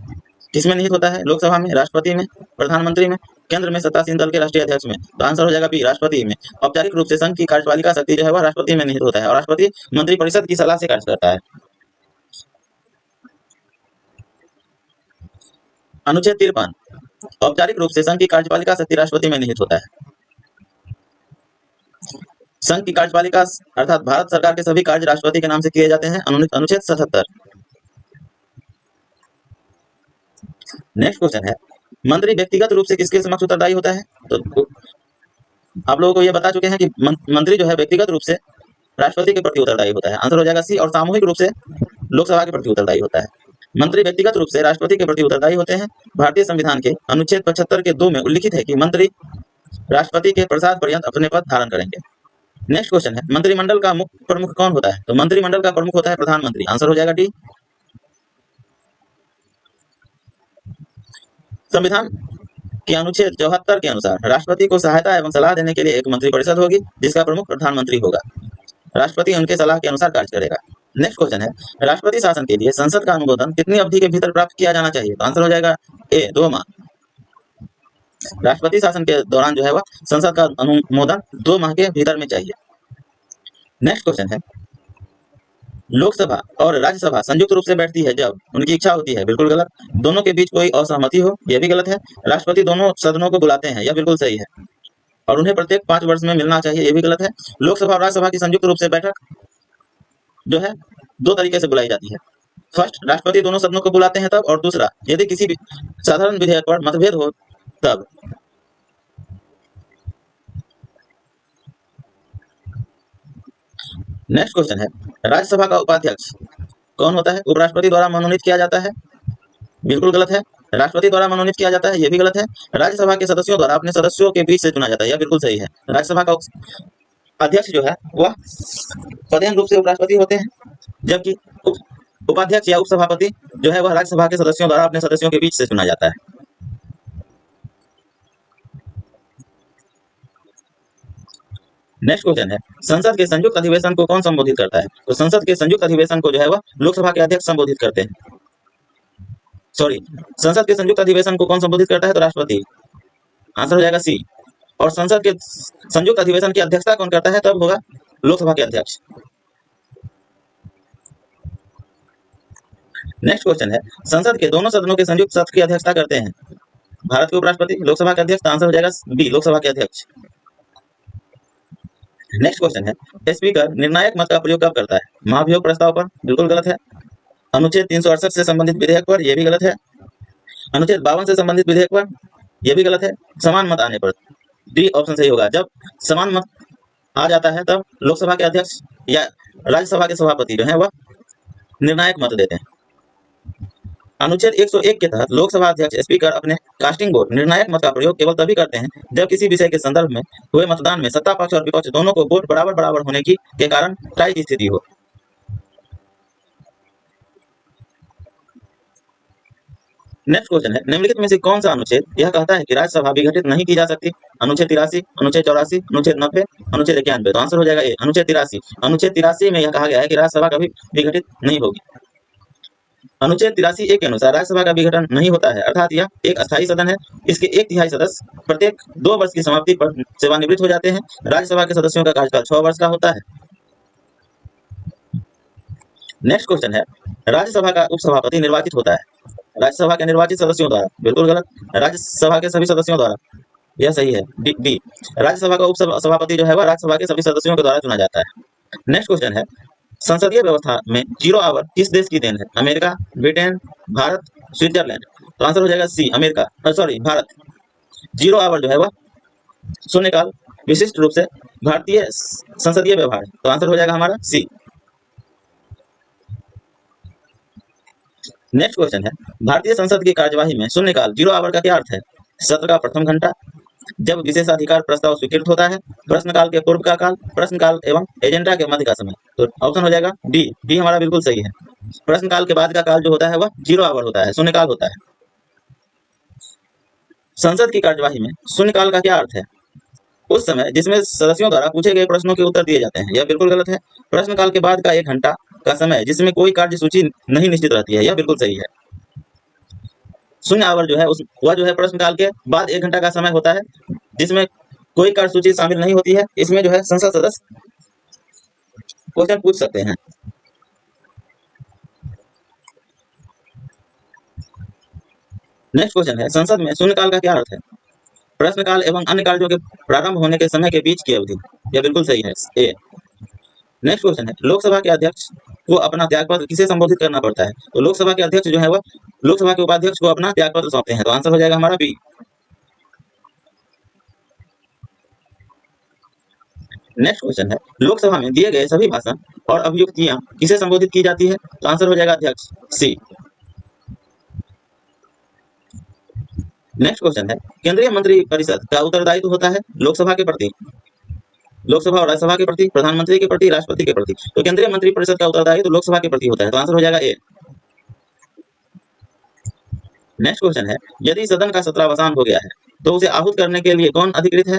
किसमें निहित होता है? लोकसभा में, राष्ट्रपति में, प्रधानमंत्री में, केंद्र में सत्तासीन दल के राष्ट्रीय अध्यक्ष में। तो आंसर हो जाएगा बी, राष्ट्रपति में। औपचारिक रूप से संघ की कार्यपालिका शक्ति जो है वह राष्ट्रपति में निहित होता है और राष्ट्रपति मंत्रिपरिषद की सलाह से कार्य करता है। अनुच्छेद 53 औपचारिक रूप से संघ की कार्यपालिका शक्ति राष्ट्रपति में निहित होता है। संघ की कार्यपालिका अर्थात भारत सरकार के सभी कार्य राष्ट्रपति के नाम से किए जाते हैं। अनुच्छेद 77। नेक्स्ट क्वेश्चन है, मंत्री व्यक्तिगत रूप से किसके समक्ष उत्तरदायी होता है? तो आप लोगों को ये बता चुके हैं कि मंत्री जो है व्यक्तिगत रूप से राष्ट्रपति के प्रति उत्तरदायी होता है। आंसर हो जाएगा सी। और सामूहिक रूप से लोकसभा के प्रति उत्तरदायी होता है। मंत्री व्यक्तिगत रूप से राष्ट्रपति के प्रति उत्तरदायी होते हैं। भारतीय संविधान के अनुच्छेद 75 के 2 में उल्लिखित है कि मंत्री राष्ट्रपति के प्रसाद पर्यंत अपने पद धारण करेंगे। नेक्स्ट क्वेश्चन है, मंत्रिमंडल का मुख्य प्रमुख कौन होता है? तो मंत्रिमंडल का प्रमुख होता है प्रधानमंत्री। आंसर हो जाएगा डी। संविधान के अनुच्छेद 74 के अनुसार राष्ट्रपति को सहायता एवं सलाह देने के लिए एक मंत्रिपरिषद होगी जिसका प्रमुख प्रधानमंत्री होगा। राष्ट्रपति उनके सलाह के अनुसार कार्य करेगा। नेक्स्ट क्वेश्चन है, राष्ट्रपति शासन के लिए संसद का अनुमोदन कितनी अवधि के भीतर प्राप्त किया जाना चाहिए? तो आंसर हो जाएगा ए 2 माह। राष्ट्रपति शासन के दौरान जो है वह संसद का अनुमोदन 2 माह के भीतर में चाहिए। नेक्स्ट क्वेश्चन है, लोकसभा और राज्यसभा संयुक्त रूप से बैठती है जब उनकी इच्छा होती है। बिल्कुल गलत। दोनों के बीच कोई असहमति हो, यह भी गलत है। राष्ट्रपति दोनों सदनों को बुलाते हैं, यह बिल्कुल सही है। और उन्हें प्रत्येक 5 वर्ष में मिलना चाहिए, यह भी गलत है। लोकसभा और राज्यसभा की संयुक्त रूप से बैठक जो है 2 तरीके से बुलाई जाती है। फर्स्ट, राष्ट्रपति दोनों सदनों को बुलाते हैं तब, और दूसरा, यदि किसी भी साधारण विधेयक पर मतभेद हो तब। नेक्स्ट क्वेश्चन है, राज्यसभा का उपाध्यक्ष कौन होता है? उपराष्ट्रपति द्वारा मनोनीत किया जाता है। बिल्कुल गलत है। राष्ट्रपति द्वारा मनोनीत किया जाता है, यह भी गलत है। राज्यसभा के सदस्यों द्वारा अपने सदस्यों के बीच से चुना जाता है, यह बिल्कुल सही है। राज्यसभा का अध्यक्ष जो है वह सदैव रूप से उपराष्ट्रपति होते हैं, जबकि उपाध्यक्ष या उपसभापति जो है वह राज्यसभा के सदस्यों द्वारा अपने सदस्यों के बीच से चुना जाता है। नेक्स्ट क्वेश्चन है, संसद के संयुक्त अधिवेशन को कौन संबोधित करता है? तो संसद के संयुक्त अधिवेशन को जो है वह लोकसभा के अध्यक्ष संबोधित करते हैं। सॉरी, संसद के संयुक्त अधिवेशन को कौन संबोधित करता है? तो राष्ट्रपति। आंसर हो जाएगा सी। और संसद के संयुक्त अधिवेशन की अध्यक्षता कौन करता है? तब होगा लोकसभा के अध्यक्ष। नेक्स्ट क्वेश्चन है, संसद के दोनों सदनों के संयुक्त सत्र की अध्यक्षता करते हैं भारत के उपराष्ट्रपति, लोकसभा के अध्यक्ष। आंसर हो जाएगा बी, लोकसभा के अध्यक्ष। नेक्स्ट क्वेश्चन है, स्पीकर निर्णायक मत का प्रयोग कब करता है? महाभियोग प्रस्ताव पर। बिल्कुल गलत है। अनुच्छेद 368 से संबंधित विधेयक पर, यह भी गलत है। अनुच्छेद 52 से संबंधित विधेयक पर, यह भी गलत है। समान मत आने पर, डी ऑप्शन सही होगा। जब समान मत आ जाता है तब लोकसभा के अध्यक्ष या राज्यसभा के सभापति जो है वह निर्णायक मत देते हैं। अनुच्छेद 101 के तहत लोकसभा अध्यक्ष स्पीकर अपने कास्टिंग वोट निर्णायक मत का प्रयोग केवल तभी करते हैं जब किसी विषय के संदर्भ में हुए मतदान में सत्ता पक्ष और विपक्ष दोनों को वोट बराबर बराबर होने के कारण टाई की स्थिति हो। नेक्स्ट क्वेश्चन है, निम्नलिखित में से कौन सा अनुच्छेद यह कहता है कि राज्यसभा विघटित नहीं की जा सकती? अनुच्छेद 83, अनुच्छेद 84, अनुच्छेद 90, अनुच्छेद 91। तो आंसर हो जाएगा ए, अनुच्छेद 83। अनुच्छेद 83 में यह कहा गया है कि राज्यसभा कभी विघटित नहीं होगी। अनुच्छेद 83 ए के अनुसार राज्यसभा का विघटन नहीं होता है, अर्थात यह एक अस्थायी सदन है। इसके 1/3 सदस्य प्रत्येक 2 वर्ष की समाप्ति पर सेवानिवृत्त हो जाते हैं। राज्यसभा के सदस्यों का कार्यकाल 6 वर्ष का होता है। नेक्स्ट क्वेश्चन है, राज्यसभा का उपसभापति निर्वाचित होता है राज्यसभा के निर्वाचित सदस्यों द्वारा। बिल्कुल गलत। राज्यसभा के सभी सदस्यों द्वारा, यह सही है, डी। राज्यसभा का उपसभापति जो है वह राज्यसभा के सभी सदस्यों के द्वारा चुना जाता है। नेक्स्ट क्वेश्चन है, संसदीय व्यवस्था में 0 आवर किस देश की देन है? America, Britain, Bharat, Switzerland. तो आंसर हो जाएगा सी, अमेरिका, सॉरी भारत। 0 आवर जो है वह शून्यकाल विशिष्ट रूप से भारतीय संसदीय व्यवहार। तो आंसर हो जाएगा हमारा सी। नेक्स्ट क्वेश्चन है, भारतीय संसद की कार्यवाही में शून्यकाल 0 आवर का क्या अर्थ है? सत्र का प्रथम घंटा, जब विशेषाधिकार प्रस्ताव स्वीकृत होता है, प्रश्नकाल के पूर्व का काल, प्रश्नकाल एवं एजेंडा के मध्य का समय। तो ऑप्शन हो जाएगा डी। डी हमारा बिल्कुल सही है। प्रश्नकाल के बाद का काल जो होता है वह 0 आवर होता है, शून्यकाल होता है। संसद की कार्यवाही में शून्यकाल का क्या अर्थ है? उस समय जिसमें सदस्यों द्वारा पूछे गए प्रश्नों के उत्तर दिए जाते हैं, यह बिल्कुल गलत है। प्रश्नकाल के बाद का 1 घंटा का समय जिसमें कोई कार्य सूची नहीं निश्चित रहती है, यह बिल्कुल सही है। 0 आवर जो है वह जो है प्रश्नकाल के बाद 1 घंटा का समय होता है जिसमें कोई कार्यसूची शामिल नहीं होती है। इसमें जो है संसद सदस्य क्वेश्चन पूछ सकते हैं। नेक्स्ट क्वेश्चन है, संसद में शून्यकाल का क्या अर्थ है? प्रश्नकाल एवं अन्य कार्यों के प्रारंभ होने के समय के बीच की अवधि। यह बिल्कुल सही है, ए। नेक्स्ट क्वेश्चन है, लोकसभा के अध्यक्ष को अपना त्यागपत्र किसे संबोधित करना पड़ता है? तो लोकसभा के अध्यक्ष जो है वह लोकसभा के उपाध्यक्ष को अपना त्यागपत्र सौंपते हैं। तो आंसर हो जाएगा हमारा बी। नेक्स्ट क्वेश्चन है, लोकसभा में दिए गए सभी भाषण और अभियुक्तियां किसे संबोधित की जाती है? तो आंसर हो जाएगा अध्यक्ष, सी। नेक्स्ट क्वेश्चन है, केंद्रीय मंत्रिपरिषद का उत्तरदायित्व होता है लोकसभा के प्रति, लोकसभा और राज्यसभा के प्रति, प्रधानमंत्री के प्रति, राष्ट्रपति के प्रति। तो केंद्रीय मंत्रिपरिषद का उत्तरदायित्व लोकसभा के प्रति होता है। तो आंसर हो जाएगा ए। नेक्स्ट क्वेश्चन है, यदि सदन का सत्रावसान हो गया है तो उसे आहूत करने के लिए कौन अधिकृत है?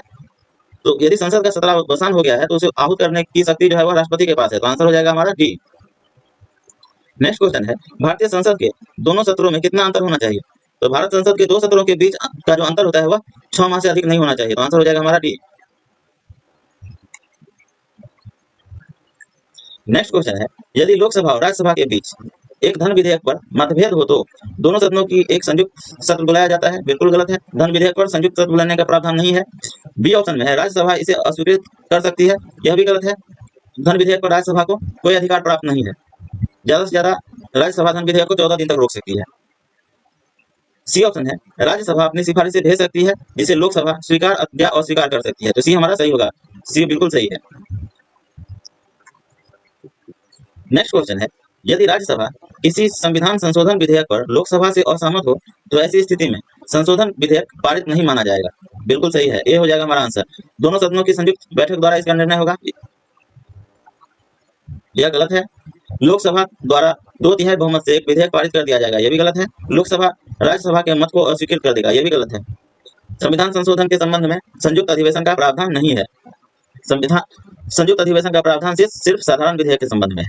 तो यदि संसद का सत्रावसान हो गया है तो उसे आहूत करने की शक्ति जो है वह राष्ट्रपति के पास है। तो आंसर हो जाएगा हमारा डी। नेक्स्ट क्वेश्चन है, भारतीय संसद के दोनों सत्रों में कितना अंतर होना चाहिए? तो भारत संसद के दो सत्रों के बीच का जो अंतर होता है वह 6 माह से अधिक नहीं होना चाहिए। तो आंसर हो जाएगा हमारा डी। नेक्स्ट क्वेश्चन है, यदि लोकसभा और राज्यसभा के बीच एक धन विधेयक पर मतभेद हो तो दोनों सदनों की एक संयुक्त सत्र बुलाया जाता है। बिल्कुल गलत है, धन विधेयक पर संयुक्त सत्र बुलाने का प्रावधान नहीं है। बी ऑप्शन में है, राज्यसभा इसे अस्वीकृत कर सकती है। यह भी गलत है, धन विधेयक पर राज्यसभा को कोई अधिकार प्राप्त नहीं है। ज्यादा से ज्यादा राज्यसभा धन विधेयक को 14 दिन तक रोक सकती है। सी ऑप्शन है, राज्यसभा अपनी सिफारिशें भेज सकती है जिसे लोकसभा स्वीकार या अस्वीकार कर सकती है। तो सी हमारा सही होगा, सी बिल्कुल सही है। नेक्स्ट क्वेश्चन है, यदि राज्यसभा किसी संविधान संशोधन विधेयक पर लोकसभा से असहमत हो तो ऐसी स्थिति में संशोधन विधेयक पारित नहीं माना जाएगा। बिल्कुल सही है, ए हो जाएगा हमारा आंसर। दोनों सदनों की संयुक्त बैठक द्वारा इसका निर्णय होगा। यह गलत है, लोकसभा द्वारा 2/3 बहुमत से एक विधेयक पारित कर दिया जाएगा। यह भी गलत है, लोकसभा राज्यसभा के मत को अस्वीकृत कर देगा। यह भी गलत है। संविधान संशोधन के संबंध में संयुक्त अधिवेशन का प्रावधान नहीं है। संयुक्त अधिवेशन का प्रावधान सिर्फ साधारण विधेयक के संबंध में है।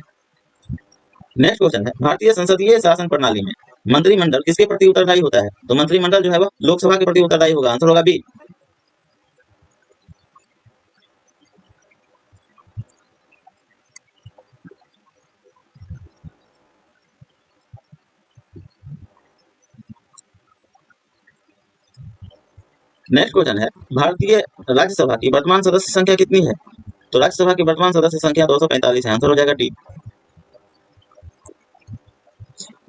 नेक्स्ट क्वेश्चन है, भारतीय संसदीय शासन प्रणाली में मंत्रिमंडल किसके प्रति उत्तरदायी होता है? तो मंत्रिमंडल जो है वह लोकसभा के प्रति उत्तरदायी होगा। आंसर होगा बी। नेक्स्ट क्वेश्चन है, भारतीय राज्यसभा की वर्तमान सदस्य संख्या कितनी है? तो राज्यसभा की वर्तमान सदस्य संख्या 245 है। आंसर हो जाएगा डी।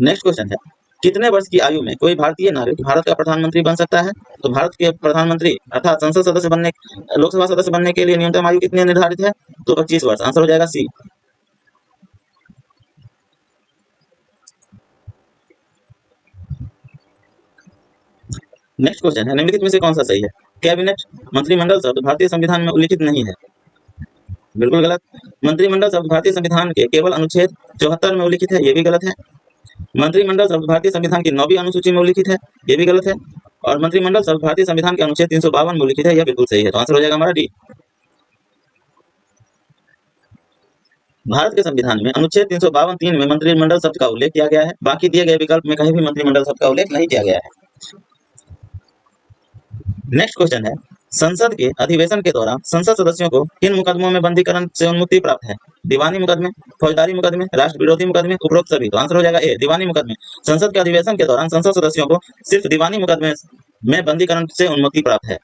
नेक्स्ट क्वेश्चन है, कितने वर्ष की आयु में कोई भारतीय नागरिक भारत का प्रधानमंत्री बन सकता है? तो भारत के प्रधानमंत्री अर्थात संसद सदस्य बनने, लोकसभा सदस्य बनने के लिए न्यूनतम आयु कितनी निर्धारित है? तो 25 वर्ष। आंसर हो जाएगा सी। नेक्स्ट क्वेश्चन है, निम्नलिखित में से कौन सा सही है? कैबिनेट मंत्रिमंडल शब्द भारतीय संविधान में उल्लिखित नहीं है। बिल्कुल गलत, मंत्रिमंडल शब्द भारतीय संविधान के केवल अनुच्छेद 74 में उल्लिखित है। यह भी गलत है। मंत्रिमंडल शब्द भारतीय संविधान की 9वीं अनुसूची में उल्लिखित है। यह भी गलत है। और मंत्रिमंडल शब्द भारतीय संविधान के अनुच्छेद 352 में उल्लिखित है। यह बिल्कुल सही है। तो आंसर हो जाएगा हमारा डी। भारत के संविधान में अनुच्छेद 352(3) में मंत्रिमंडल शब्द का उल्लेख किया गया है। बाकी दिए गए विकल्प में कहीं भी मंत्रिमंडल शब्द का उल्लेख नहीं किया गया है। नेक्स्ट क्वेश्चन है, संसद के अधिवेशन के दौरान संसद सदस्यों को किन मुकदमों में बंदीकरण से उन्मुक्ति प्राप्त है? दीवानी मुकदमे, फौजदारी मुकदमे, राष्ट्र विरोधी मुकदमे, उपरोक्त सभी। तो आंसर हो जाएगा ए, दीवानी मुकदमे। संसद के अधिवेशन के दौरान संसद सदस्यों को सिर्फ दीवानी मुकदमे में बंदीकरण से उन्मुक्ति प्राप्त है।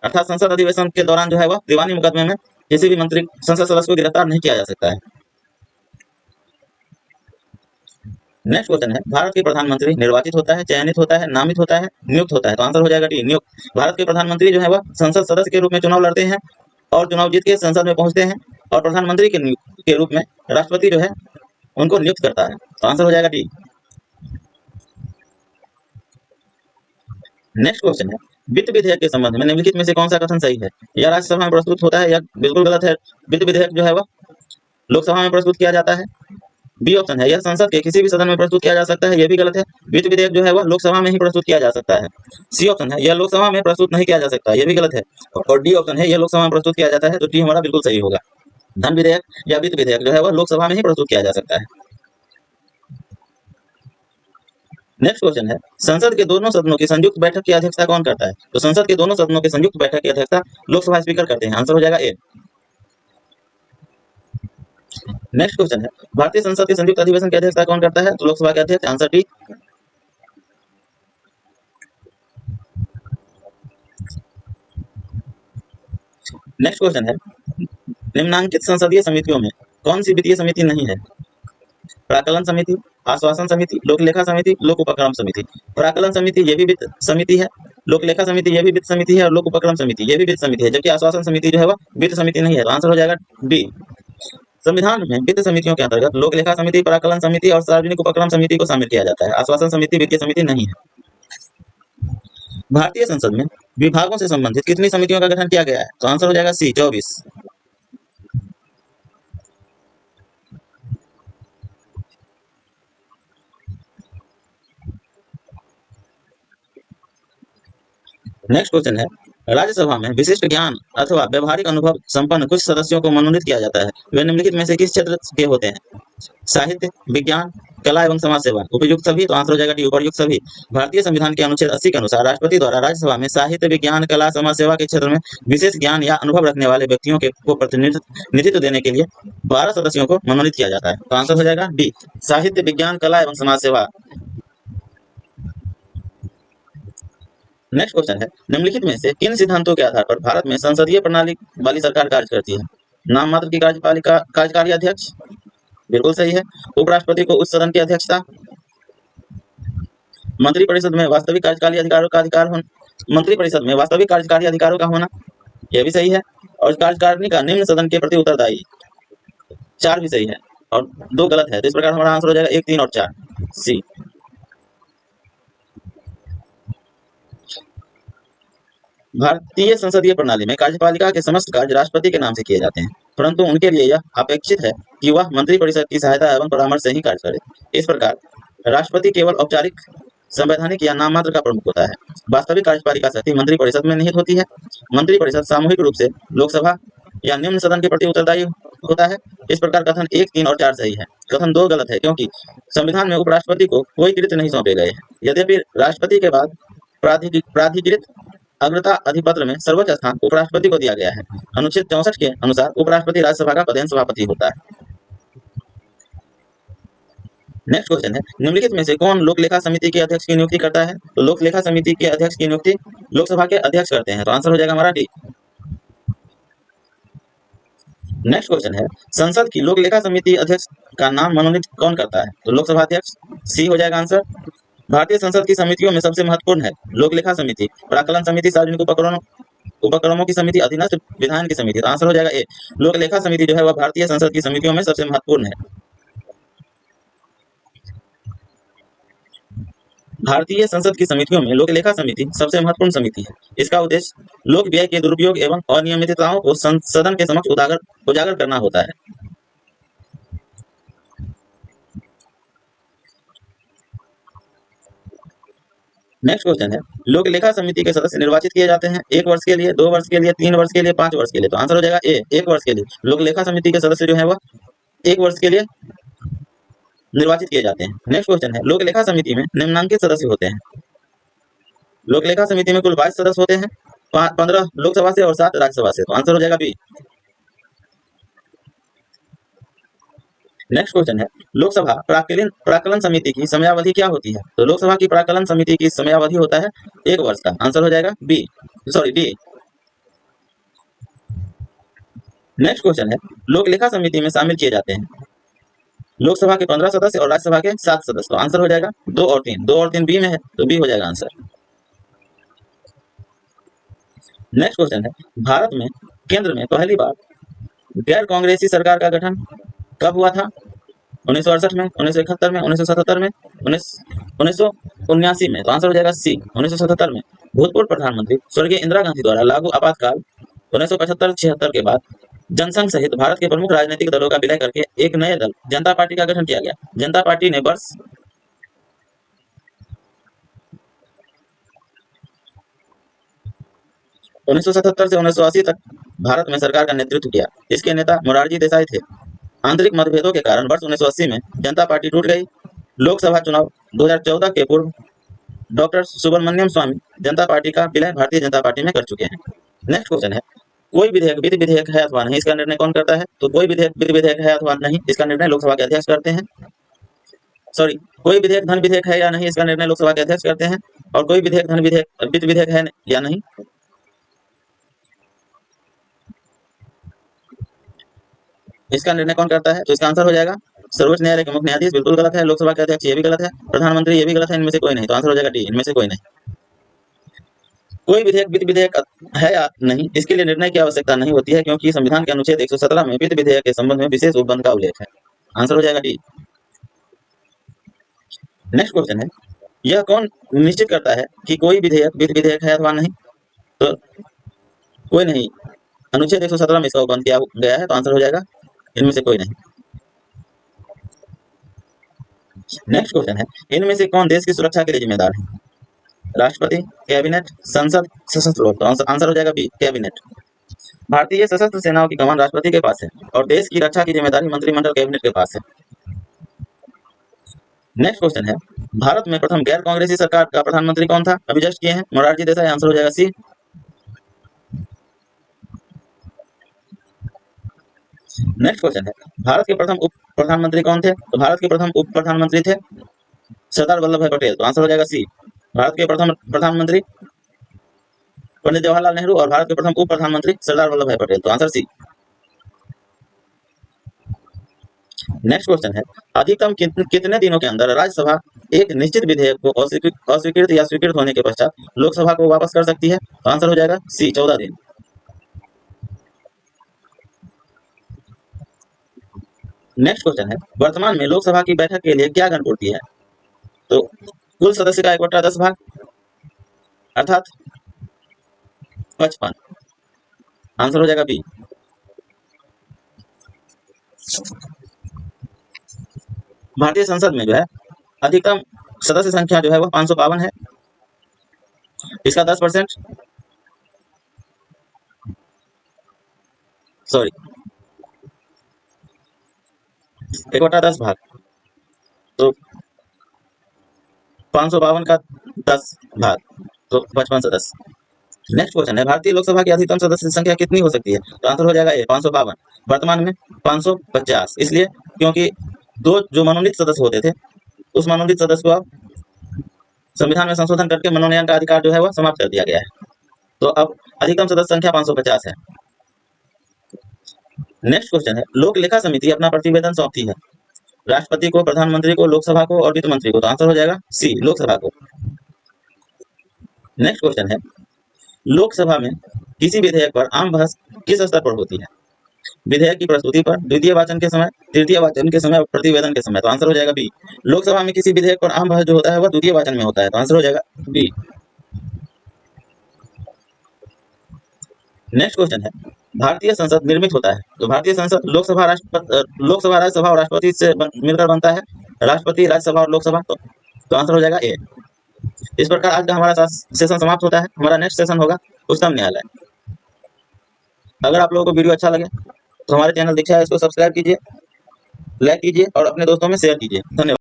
अर्थात संसद अधिवेशन के दौरान जो है वह दीवानी मुकदमे में किसी भी मंत्री संसद सदस्य को गिरफ्तार नहीं किया जा सकता है। नेक्स्ट क्वेश्चन है, भारत के प्रधानमंत्री निर्वाचित होता है, चयनित होता है, नामित होता है, नियुक्त होता है? तो आंसर हो जाएगा डी, नियुक्त। भारत के प्रधानमंत्री जो है वह संसद सदस्य के रूप में चुनाव लड़ते हैं और चुनाव जीत के संसद में पहुंचते हैं और प्रधानमंत्री के रूप में राष्ट्रपति जो है उनको नियुक्त करता है। तो आंसर हो जाएगा डी। नेक्स्ट क्वेश्चन है, वित्त विधेयक के संबंध में निम्नलिखित में से कौन सा कथन सही है? या राज्यसभा में प्रस्तुत होता है या बिल्कुल गलत है। वित्त विधेयक जो है वह लोकसभा में प्रस्तुत किया जाता है। बी ऑप्शन है, यह संसद के किसी भी सदन में प्रस्तुत किया जा सकता है। यह भी गलत है, वित्त विधेयक जो है वह लोकसभा में ही प्रस्तुत किया जा सकता है। सी ऑप्शन है, यह लोकसभा में प्रस्तुत नहीं किया जा सकता। यह भी गलत है। और डी ऑप्शन है, यह लोकसभा में प्रस्तुत किया जाता है। तो डी हमारा बिल्कुल सही होगा। धन विधेयक या वित्त विधेयक जो है वह लोकसभा में ही प्रस्तुत किया जा सकता है। नेक्स्ट क्वेश्चन है, संसद के दोनों सदनों की संयुक्त बैठक की अध्यक्षता कौन करता है? तो संसद के दोनों सदनों की संयुक्त बैठक की अध्यक्षता लोकसभा स्पीकर करते हैं। आंसर हो जाएगा ए। नेक्स्ट क्वेश्चन है, भारतीय संसद के संयुक्त अधिवेशन की अध्यक्षता कौन करता है? तो लोकसभा के अध्यक्ष। Answer D. नेक्स्ट क्वेश्चन है, निम्नांकित संसदीय समितियों में कौन सी वित्तीय समिति नहीं है? प्राकलन समिति, आश्वासन समिति, लोक लेखा समिति, लोक उपक्रम समिति। प्राकलन समिति ये भी वित्त समिति है, लोक लेखा समिति ये भी वित्त समिति है और लोक उपक्रम समिति ये भी वित्त समिति है, जबकि आश्वासन समिति जो है वह वित्त समिति नहीं है। तो आंसर हो जाएगा डी। संविधान में वित्त समितियों के अंतर्गत लोक लेखा समिति, प्राकलन समिति और सार्वजनिक उपक्रम समिति को शामिल किया जाता है। आश्वासन समिति वित्तीय समिति नहीं है। भारतीय संसद में विभागों से संबंधित कितनी समितियों का गठन किया गया है? तो आंसर हो जाएगा सी, 24। नेक्स्ट क्वेश्चन है, राज्यसभा में विशिष्ट ज्ञान अथवा व्यवहारिक अनुभव संपन्न कुछ सदस्यों को मनोनीत किया जाता है। वे निम्नलिखित में से किस क्षेत्र के होते हैं? साहित्य, विज्ञान, कला एवं समाज सेवा, उपयुक्त सभी। तो आंसर हो जाएगा डी, उपयुक्त सभी। भारतीय संविधान के अनुच्छेद 80 के अनुसार राष्ट्रपति द्वारा राज्यसभा में साहित्य, विज्ञान, कला, समाज सेवा के क्षेत्र में विशेष ज्ञान या अनुभव रखने वाले व्यक्तियों को प्रतिनिधित्व देने के लिए 12 सदस्यों को मनोनीत किया जाता है। तो आंसर हो जाएगा डी, साहित्य, विज्ञान, कला एवं समाज सेवा। नेक्स्ट क्वेश्चन है, निम्नलिखित में से किन सिद्धांतों के आधार पर भारत में संसदीय प्रणाली वाली सरकार कार्य करती है? नाम मात्र की कार्यकारी अध्यक्ष, बिल्कुल सही है। उपराष्ट्रपति को उच्च सदन की अध्यक्षता, मंत्रिपरिषद में वास्तविक कार्यकारी अधिकारों का अधिकार होना, मंत्रिपरिषद में वास्तविक कार्यकारी अधिकारों का होना, यह भी सही है। और कार्यकारिणी का निम्न सदन के प्रति उत्तरदायी, 4 भी सही है और 2 गलत है। तो इस प्रकार हमारा आंसर हो जाएगा 1, 3 और 4, सी। भारतीय संसदीय प्रणाली में कार्यपालिका के समस्त कार्य राष्ट्रपति के नाम से किए जाते हैं, परंतु उनके लिए यह अपेक्षित है कि वह मंत्रिपरिषद की सहायता एवं परामर्श से ही कार्य करे। इस प्रकार राष्ट्रपति केवल औपचारिक, संवैधानिक या नाम मात्र का प्रमुख होता है। वास्तविक कार्यपालिका शक्ति मंत्रिपरिषद में निहित होती है। मंत्रिपरिषद सामूहिक रूप से लोकसभा या निम्न सदन के प्रति उत्तरदायी होता है। इस प्रकार कथन 1, 3 और 4 सही है। कथन 2 गलत है, क्योंकि संविधान में उपराष्ट्रपति को कोई कृत्य नहीं सौंपे गए हैं। यद्यपि राष्ट्रपति के बाद प्राधिकृत अग्रता अधिपत्र में सर्वोच्च स्थान उपराष्ट्रपति को दिया गया है। अनुच्छेद 64 के अनुसार उपराष्ट्रपति राज्यसभा का पदेन सभापति होता है। नेक्स्ट क्वेश्चन है, निम्नलिखित में से कौन लोक लेखा समिति के अध्यक्ष की नियुक्ति करता है? तो लोक लेखा समिति के अध्यक्ष की नियुक्ति लोकसभा के अध्यक्ष करते हैं। तो आंसर हो जाएगा हमारा डी। नेक्स्ट क्वेश्चन है, संसद की लोक लेखा समिति अध्यक्ष का नाम मनोनीत कौन करता है? तो लोकसभा अध्यक्ष, सी हो जाएगा आंसर। भारतीय संसद की समितियों में सबसे महत्वपूर्ण है लोक लेखा समिति, प्राकलन समिति, सार्वजनिक उपक्रमों की समिति, अधीनस्थ विधान की समिति। तो आंसर हो जाएगा ए, लोक लेखा समिति जो है वह भारतीय संसद की समितियों में सबसे महत्वपूर्ण है। भारतीय संसद की समितियों में लोक लेखा समिति सबसे महत्वपूर्ण समिति है। इसका उद्देश्य लोक व्यय के दुरुपयोग एवं अनियमितताओं को सदन के समक्ष उजागर करना होता है। नेक्स्ट क्वेश्चन है, लोक लेखा समिति के सदस्य निर्वाचित किए जाते हैं 1 वर्ष के लिए, 2 वर्ष के लिए, 3 वर्ष के लिए, 5 वर्ष के लिए। तो आंसर हो जाएगा ए, 1 वर्ष के लिए। लोक लेखा समिति के सदस्य जो है वह 1 वर्ष के लिए निर्वाचित किए जाते हैं। नेक्स्ट क्वेश्चन है, लोक लेखा समिति में निम्नांकित सदस्य होते हैं। लोक लेखा समिति में कुल 22 सदस्य होते हैं, 15 लोकसभा से और 7 राज्यसभा से। तो आंसर हो जाएगा बी। नेक्स्ट क्वेश्चन है, लोकसभा प्राकलन समिति की समयावधि क्या होती है? तो लोकसभा की प्राकलन समिति की समयावधि होता है 1 वर्ष का। आंसर हो जाएगा B, sorry D. Next question है, लोक लेखा समिति में शामिल किए जाते हैं लोकसभा के 15 सदस्य और राज्यसभा के 7 सदस्य। तो आंसर हो जाएगा 2 और 3, 2 और 3 बी में है, तो बी हो जाएगा आंसर। नेक्स्ट क्वेश्चन है, भारत में केंद्र में पहली बार गैर कांग्रेसी सरकार का गठन कब हुआ था? 1968 में, 1971 में, 1977 में, 1979 में। तो आंसर हो जाएगा सी, 1977 में। भूतपूर्व प्रधानमंत्री स्वर्गीय इंदिरा गांधी द्वारा लागू आपातकाल 1975-76 के बाद जनसंघ सहित भारत के प्रमुख राजनीतिक दलों का विलय करके एक नए दल जनता पार्टी का गठन किया गया। जनता पार्टी ने वर्ष 1977 से 1980 तक भारत में सरकार का नेतृत्व किया। इसके नेता मोरारजी देसाई थे। आंतरिक मतभेदों के कारण वर्ष 1980 में जनता पार्टी टूट गई। लोकसभा चुनाव 2014 के पूर्व डॉक्टर सुब्रमण्यम स्वामी जनता पार्टी का विलय भारतीय जनता पार्टी में कर चुके हैं। नेक्स्ट क्वेश्चन है, कोई विधेयक विधि विधेयक है अथवा नहीं, इसका निर्णय कौन करता है? तो कोई विधेयक विधि विधेयक है अथवा नहीं, इसका निर्णय लोकसभा के अध्यक्ष करते हैं। सॉरी, कोई विधेयक धन विधेयक है या नहीं, इसका निर्णय लोकसभा के अध्यक्ष करते हैं। और कोई विधेयक धन विधेयक वित्त विधेयक है या नहीं, इसका निर्णय कौन करता है? तो इसका आंसर हो जाएगा सर्वोच्च न्यायालय के मुख्य न्यायाधीश, बिल्कुल गलत है। लोकसभा के अध्यक्ष, ये भी गलत है। प्रधानमंत्री, ये भी गलत है। इनमें से कोई नहीं, तो आंसर हो जाएगा डी, इनमें से कोई नहीं। कोई विधेयक वित्त विधेयक है या नहीं, इसके लिए निर्णय की आवश्यकता नहीं होती है, क्योंकि संविधान के अनुच्छेद 117 में वित्त विधेयक के संबंध में विशेष उपबंध का उल्लेख है। आंसर हो जाएगा डी। नेक्स्ट क्वेश्चन है, यह कौन निश्चित करता है कि कोई विधेयक वित्त विधेयक है अथवा नहीं? तो कोई नहीं, अनुच्छेद 117 में इसका उपबंध किया गया है, तो आंसर हो जाएगा इनमें से कोई नहीं। नेक्स्ट क्वेश्चन है, इनमें से कौन देश की सुरक्षा के लिए जिम्मेदार है? राष्ट्रपति, कैबिनेट, संसद, सशस्त्र बल? तो आंसर हो जाएगा बी, कैबिनेट। भारतीय सशस्त्र सेनाओं की कमान राष्ट्रपति के पास है और देश की रक्षा की जिम्मेदारी मंत्रिमंडल कैबिनेट के पास है। नेक्स्ट क्वेश्चन है, भारत में प्रथम गैर कांग्रेसी सरकार का प्रधानमंत्री कौन था? अभी जस्ट किए हैं, मोरारजी देसाई। आंसर हो जाएगा सी। नेक्स्ट क्वेश्चन है, भारत के प्रथम उप प्रधानमंत्री कौन थे? तो भारत के प्रथम उप प्रधानमंत्री थे सरदार वल्लभ भाई पटेल। तो आंसर हो जाएगा सी। भारत के प्रथम प्रधानमंत्री पंडित जवाहरलाल नेहरू और भारत के प्रथम उप प्रधानमंत्री सरदार वल्लभ भाई पटेल। तो आंसर सी। नेक्स्ट क्वेश्चन है, अधिकतम कितने दिनों के अंदर राज्यसभा एक निश्चित विधेयक को अस्वीकृत या स्वीकृत होने के पश्चात लोकसभा को वापस कर सकती है? तो आंसर हो जाएगा सी, 14 दिन। नेक्स्ट क्वेश्चन है, वर्तमान में लोकसभा की बैठक के लिए क्या गणपूर्ति है? तो कुल सदस्य का 1/10 भाग, अर्थात 55। आंसर हो जाएगा बी। भारतीय संसद में जो है अधिकतम सदस्य संख्या जो है वह 552 है। इसका 10%, सॉरी 1/10 भाग, तो 552 का 10 भाग, तो 55 सदस्य। नेक्स्ट क्वेश्चन है, भारतीय लोकसभा की अधिकतम सदस्य संख्या कितनी हो सकती है? तो आंसर हो जाएगा ए, 552। वर्तमान में 550, इसलिए क्योंकि 2 जो मनोनीत सदस्य होते थे, उस मनोनीत सदस्य को अब संविधान में संशोधन करके मनोनयन का अधिकार जो है वह समाप्त कर दिया गया है। तो अब अधिकतम सदस्य संख्या 550 है। नेक्स्ट क्वेश्चन है, लोक लेखा समिति अपना प्रतिवेदन सौंपती है राष्ट्रपति को, प्रधानमंत्री को, लोकसभा को और वित्त मंत्री को? तो आंसर हो जाएगा सी, लोकसभा को। नेक्स्ट क्वेश्चन है, लोकसभा में किसी विधेयक पर आम बहस किस स्तर पर होती है? विधेयक की प्रस्तुति पर, द्वितीय वाचन के समय, तृतीय वाचन के समय, प्रतिवेदन के समय? तो आंसर हो जाएगा बी। लोकसभा में किसी विधेयक पर आम बहस जो होता है वह द्वितीय वाचन में होता है, तो आंसर हो जाएगा बी। नेक्स्ट क्वेश्चन है, भारतीय संसद निर्मित होता है, तो भारतीय संसद लोकसभा राज्यसभा और राष्ट्रपति से मिलकर बनता है, राष्ट्रपति, राज्यसभा और लोकसभा। तो आंसर हो जाएगा ए। इस प्रकार आज का हमारा सेशन समाप्त होता है। हमारा नेक्स्ट सेशन होगा उच्चतम न्यायालय। अगर आप लोगों को वीडियो अच्छा लगे तो हमारे चैनल दीक्षा है इसको सब्सक्राइब कीजिए, लाइक कीजिए और अपने दोस्तों में शेयर कीजिए। धन्यवाद।